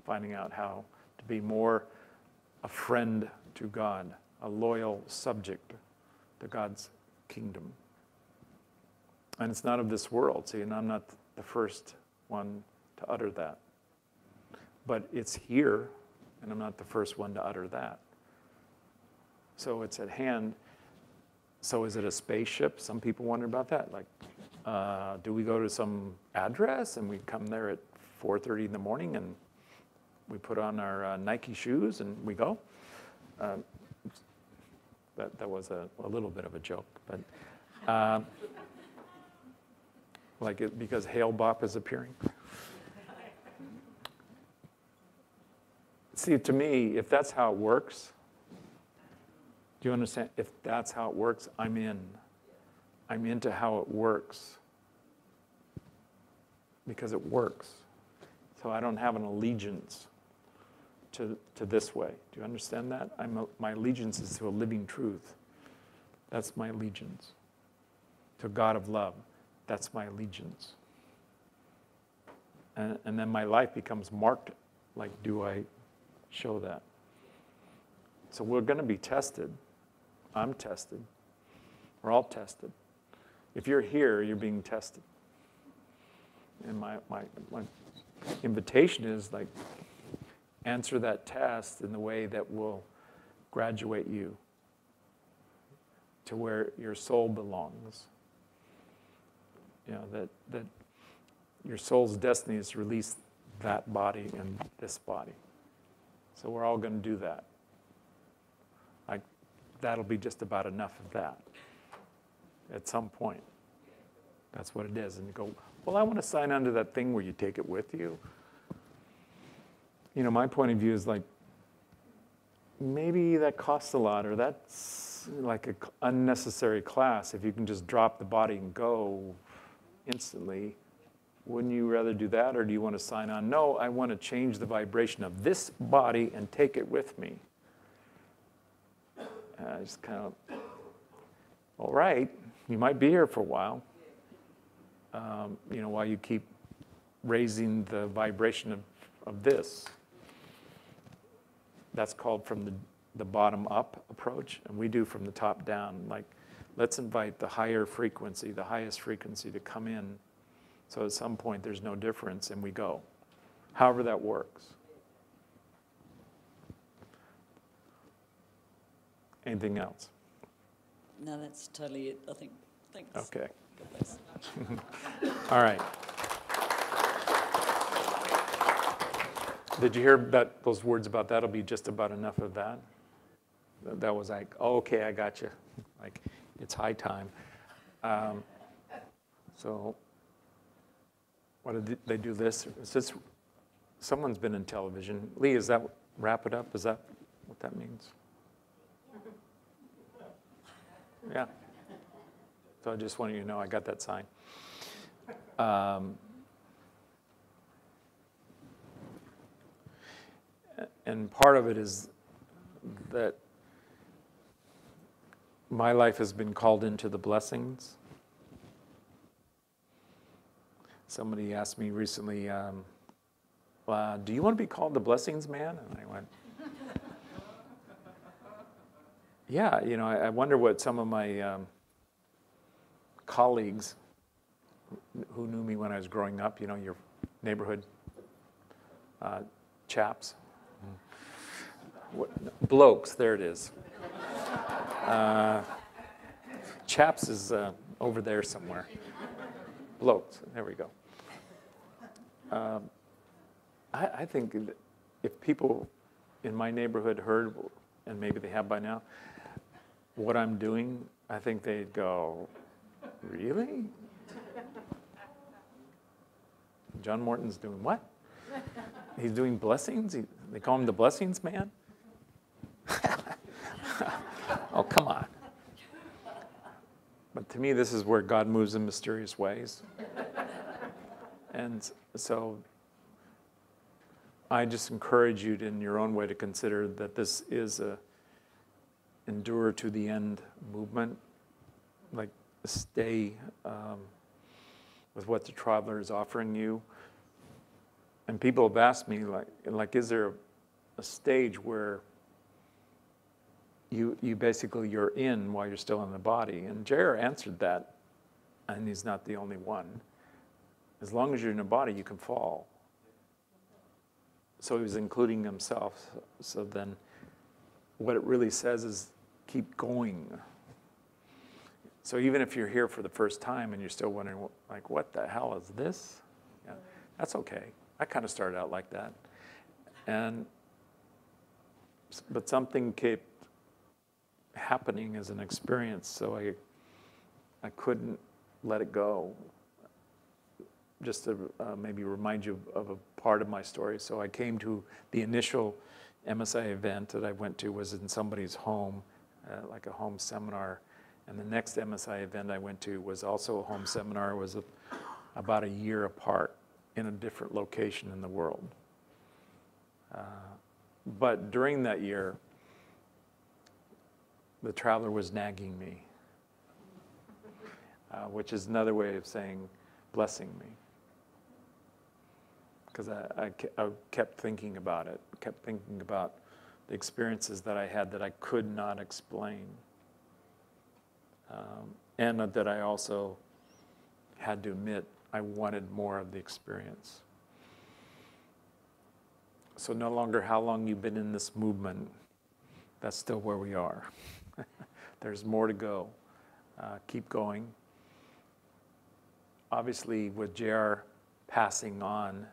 finding out how to be more a friend to God, a loyal subject to God's kingdom. And it's not of this world, see, and I'm not the first one to utter that. But it's here, and I'm not the first one to utter that. So it's at hand. So is it a spaceship? Some people wonder about that. Like, do we go to some address and we come there at 4:30 in the morning and we put on our Nike shoes and we go? That was a little bit of a joke, but because Hale Bop is appearing. See, to me, if that's how it works, do you understand? If that's how it works, I'm in. I'm into how it works because it works. So I don't have an allegiance to this way. Do you understand that? My allegiance is to a living truth. That's my allegiance. To a God of love. That's my allegiance. And then my life becomes marked like, do I show that? So we're going to be tested. I'm tested. We're all tested. If you're here, you're being tested. And my invitation is like, answer that test in the way that will graduate you to where your soul belongs. You know, that your soul's destiny is to release that body and this body. So we're all going to do that. That'll be just about enough of that at some point. That's what it is. And you go, well, I want to sign on to that thing where you take it with you. You know, my point of view is like, maybe that costs a lot, or that's like an unnecessary class. If you can just drop the body and go instantly, wouldn't you rather do that, or do you want to sign on? No, I want to change the vibration of this body and take it with me. Just kind of, all right, you might be here for a while, you know, while you keep raising the vibration of this. That's called from the bottom up approach, and we do from the top down. Like, let's invite the higher frequency, the highest frequency to come in, so at some point there's no difference and we go. However that works. Anything else? No, that's totally it, I think. Thanks. Okay. God bless. All right. Did you hear those words about that'll be just about enough of that? That was like, oh, okay, I got you. Like, it's high time. So, what did they do this? Someone's been in television. Lee, is that wrap it up? Is that what that means? Yeah. So I just wanted you to know I got that sign. And part of it is that my life has been called into the blessings. Somebody asked me recently, do you want to be called the blessings man? And I went, yeah, you know, I wonder what some of my colleagues who knew me when I was growing up, you know, your neighborhood chaps. Blokes, there it is. Chaps is over there somewhere. Blokes, there we go. I think that if people in my neighborhood heard, and maybe they have by now, what I'm doing, I think they'd go, really? John Morton's doing what? He's doing blessings? They call him the blessings man? Oh, come on. But to me, this is where God moves in mysterious ways. And so I just encourage you to, in your own way, to consider that this is endure to the end movement, like stay with what the traveler is offering you. And people have asked me, like, is there a stage where you basically you're in while you're still in the body? And J.R. answered that, and he's not the only one. As long as you're in a body, you can fall. So he was including himself. So then what it really says is keep going. So even if you're here for the first time and you're still wondering, like, what the hell is this? Yeah, that's okay. I kind of started out like that. But something kept happening as an experience, so I couldn't let it go. Just to maybe remind you of a part of my story. So I came to the initial MSIA event that I went to was in somebody's home, like a home seminar. And the next MSIA event I went to was also a home seminar. It was about a year apart in a different location in the world. But during that year, the traveler was nagging me, which is another way of saying blessing me. Because I kept thinking about it, kept thinking about the experiences that I had that I could not explain. And that I also had to admit I wanted more of the experience. So no longer how long you've been in this movement, that's still where we are. There's more to go. Keep going. Obviously, with JR passing on,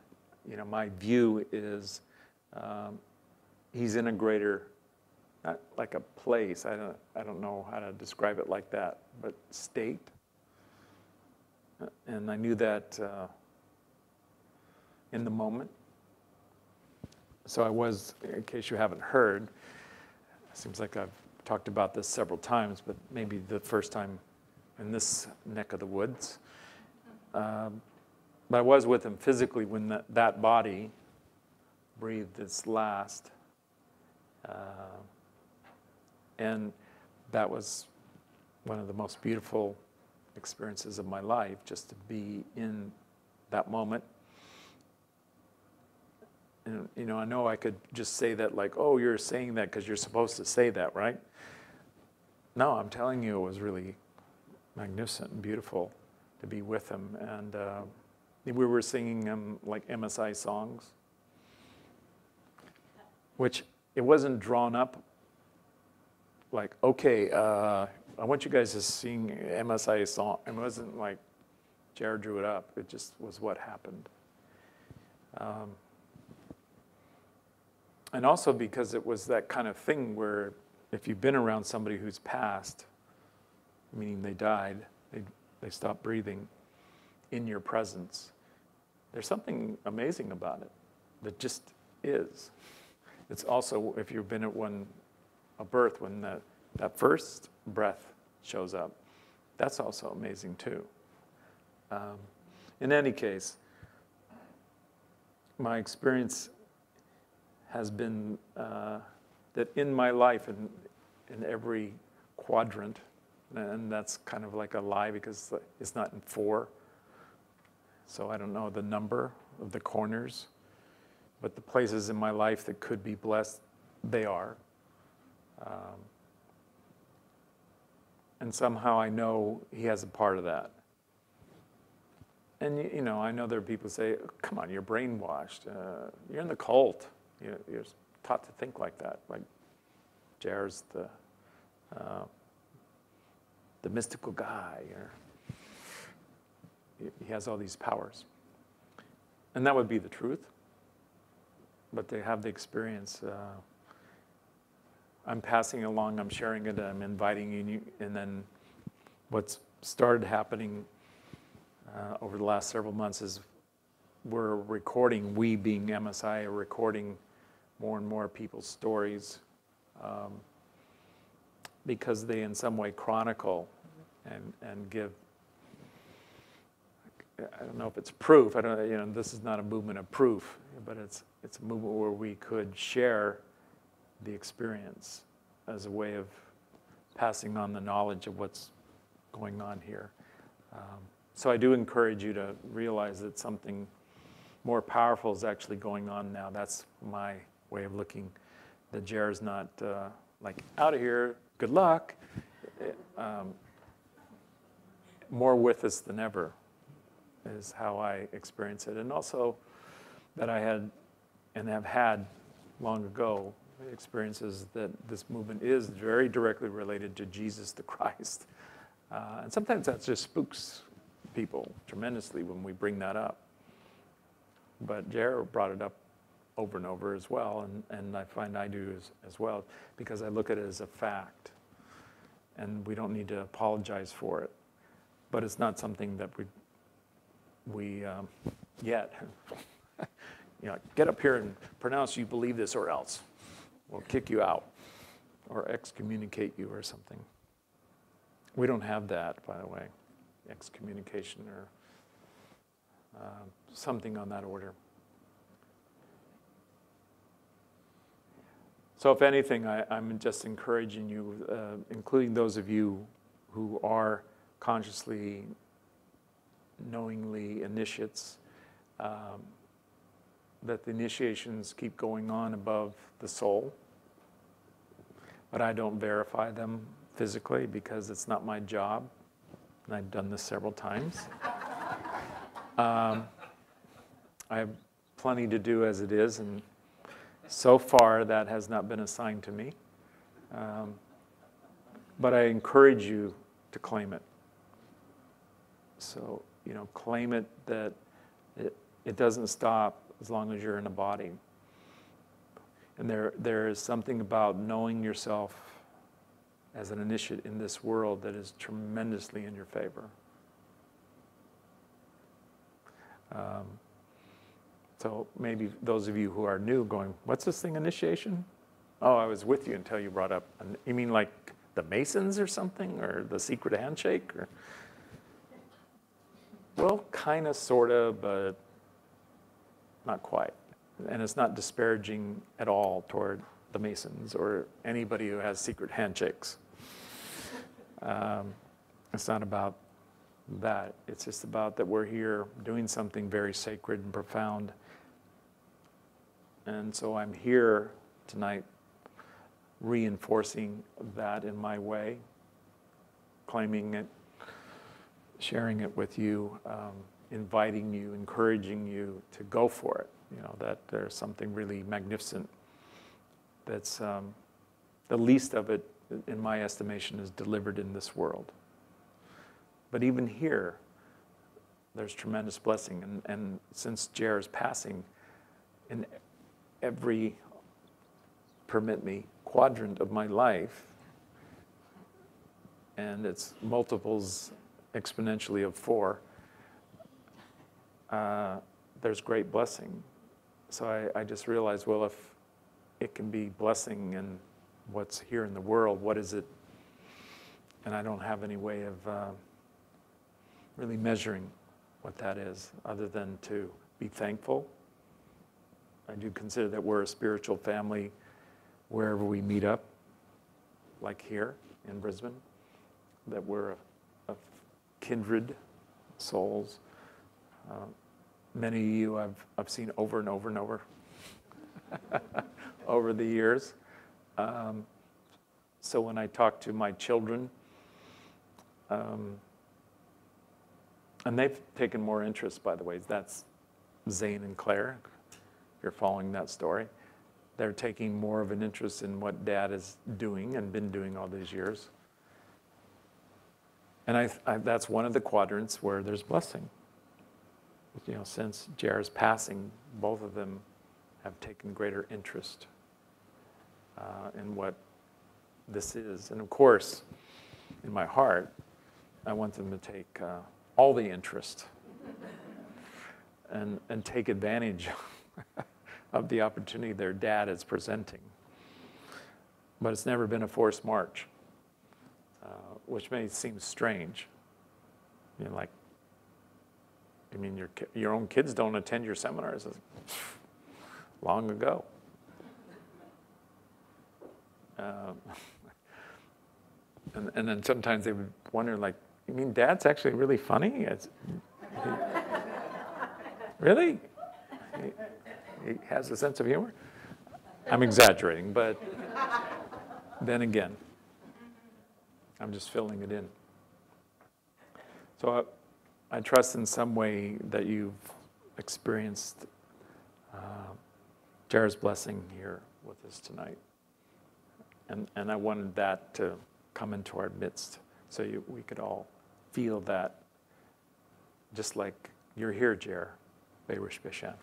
you know, my view is he's in a greater, not like a place, I don't know how to describe it like that, but state. And I knew that in the moment. So I was, in case you haven't heard, it seems like I've talked about this several times, but maybe the first time in this neck of the woods. But I was with him physically when that body breathed its last. And that was one of the most beautiful experiences of my life, just to be in that moment. And, you know, I know I could just say that like, oh, you're saying that because you're supposed to say that, right? No, I'm telling you, it was really magnificent and beautiful to be with him. And we were singing like MSI songs, which it wasn't drawn up like, okay, I want you guys to sing MSI song. It wasn't like Jared drew it up. It just was what happened. And also because it was that kind of thing where if you've been around somebody who's passed, meaning they died, they stopped breathing in your presence, there's something amazing about it that just is. It's also, if you've been at a birth, when that first breath shows up, that's also amazing too. In any case, my experience has been that in my life, in every quadrant, and that's kind of like a lie because it's not in 4, so I don't know the number of the corners, but the places in my life that could be blessed, they are. And somehow I know he has a part of that. And you know, I know there are people who say, oh, come on, you're brainwashed. You're in the cult. You're taught to think like that. Like Jared's the mystical guy. He has all these powers. And that would be the truth. But they have the experience. I'm passing along, I'm sharing it, I'm inviting you, and then what's started happening over the last several months is we're recording, we being MSI, are recording more and more people's stories because they in some way chronicle and give, I don't know if it's proof, I don't, you know, this is not a movement of proof, but it's a movement where we could share the experience as a way of passing on the knowledge of what's going on here. So I do encourage you to realize that something more powerful is actually going on now. That's my way of looking. The Jer's not like, out of here, good luck. More with us than ever is how I experience it. And also that I had and have had long ago experiences that this movement is very directly related to Jesus the Christ. And sometimes that just spooks people tremendously when we bring that up. But Jer brought it up over and over as well, and I find I do as well, because I look at it as a fact. And we don't need to apologize for it. But it's not something that we yet, get up here and pronounce you believe this or else. We'll kick you out or excommunicate you or something. We don't have that, by the way, excommunication or something on that order. So if anything, I'm just encouraging you, including those of you who are consciously, knowingly initiates, that the initiations keep going on above the soul. But I don't verify them physically because it's not my job. And I've done this several times. I have plenty to do as it is, and so far that has not been assigned to me. But I encourage you to claim it. So, claim it that it doesn't stop as long as you're in a body. And there is something about knowing yourself as an initiate in this world that is tremendously in your favor. So maybe those of you who are new going, what's this thing, initiation? Oh, I was with you until you brought up, you mean like the Masons or something, or the secret handshake? Or? Well, kind of, sort of, but not quite. And it's not disparaging at all toward the Masons or anybody who has secret handshakes. It's not about that. It's just about that we're here doing something very sacred and profound. And so I'm here tonight reinforcing that in my way, claiming it, sharing it with you, inviting you, encouraging you to go for it. That there's something really magnificent that's the least of it, in my estimation, is delivered in this world. But even here, there's tremendous blessing. And since Jer is passing, in every, permit me, quadrant of my life, and it's multiples exponentially of 4, there's great blessing. So I just realized, well, if it can be blessing in what's here in the world, what is it? And I don't have any way of really measuring what that is, other than to be thankful. I do consider that we're a spiritual family wherever we meet up, like here in Brisbane, that we're a kindred souls. Many of you I've seen over and over and over over the years. So when I talk to my children, and they've taken more interest, by the way, that's Zane and Claire, if you're following that story. They're taking more of an interest in what Dad is doing and been doing all these years. And that's one of the quadrants where there's blessing. Since Jer's passing, both of them have taken greater interest in what this is. And of course, in my heart, I want them to take all the interest and take advantage of the opportunity their dad is presenting. But it's never been a forced march, which may seem strange. Your own kids don't attend your seminars. Long ago. And then sometimes they would wonder, like, you mean Dad's actually really funny? Really? He has a sense of humor? I'm exaggerating, but then again, I'm just filling it in. So I trust in some way that you've experienced Jared's blessing here with us tonight. And I wanted that to come into our midst so we could all feel that, just like you're here, Jer, Beirish Bishan.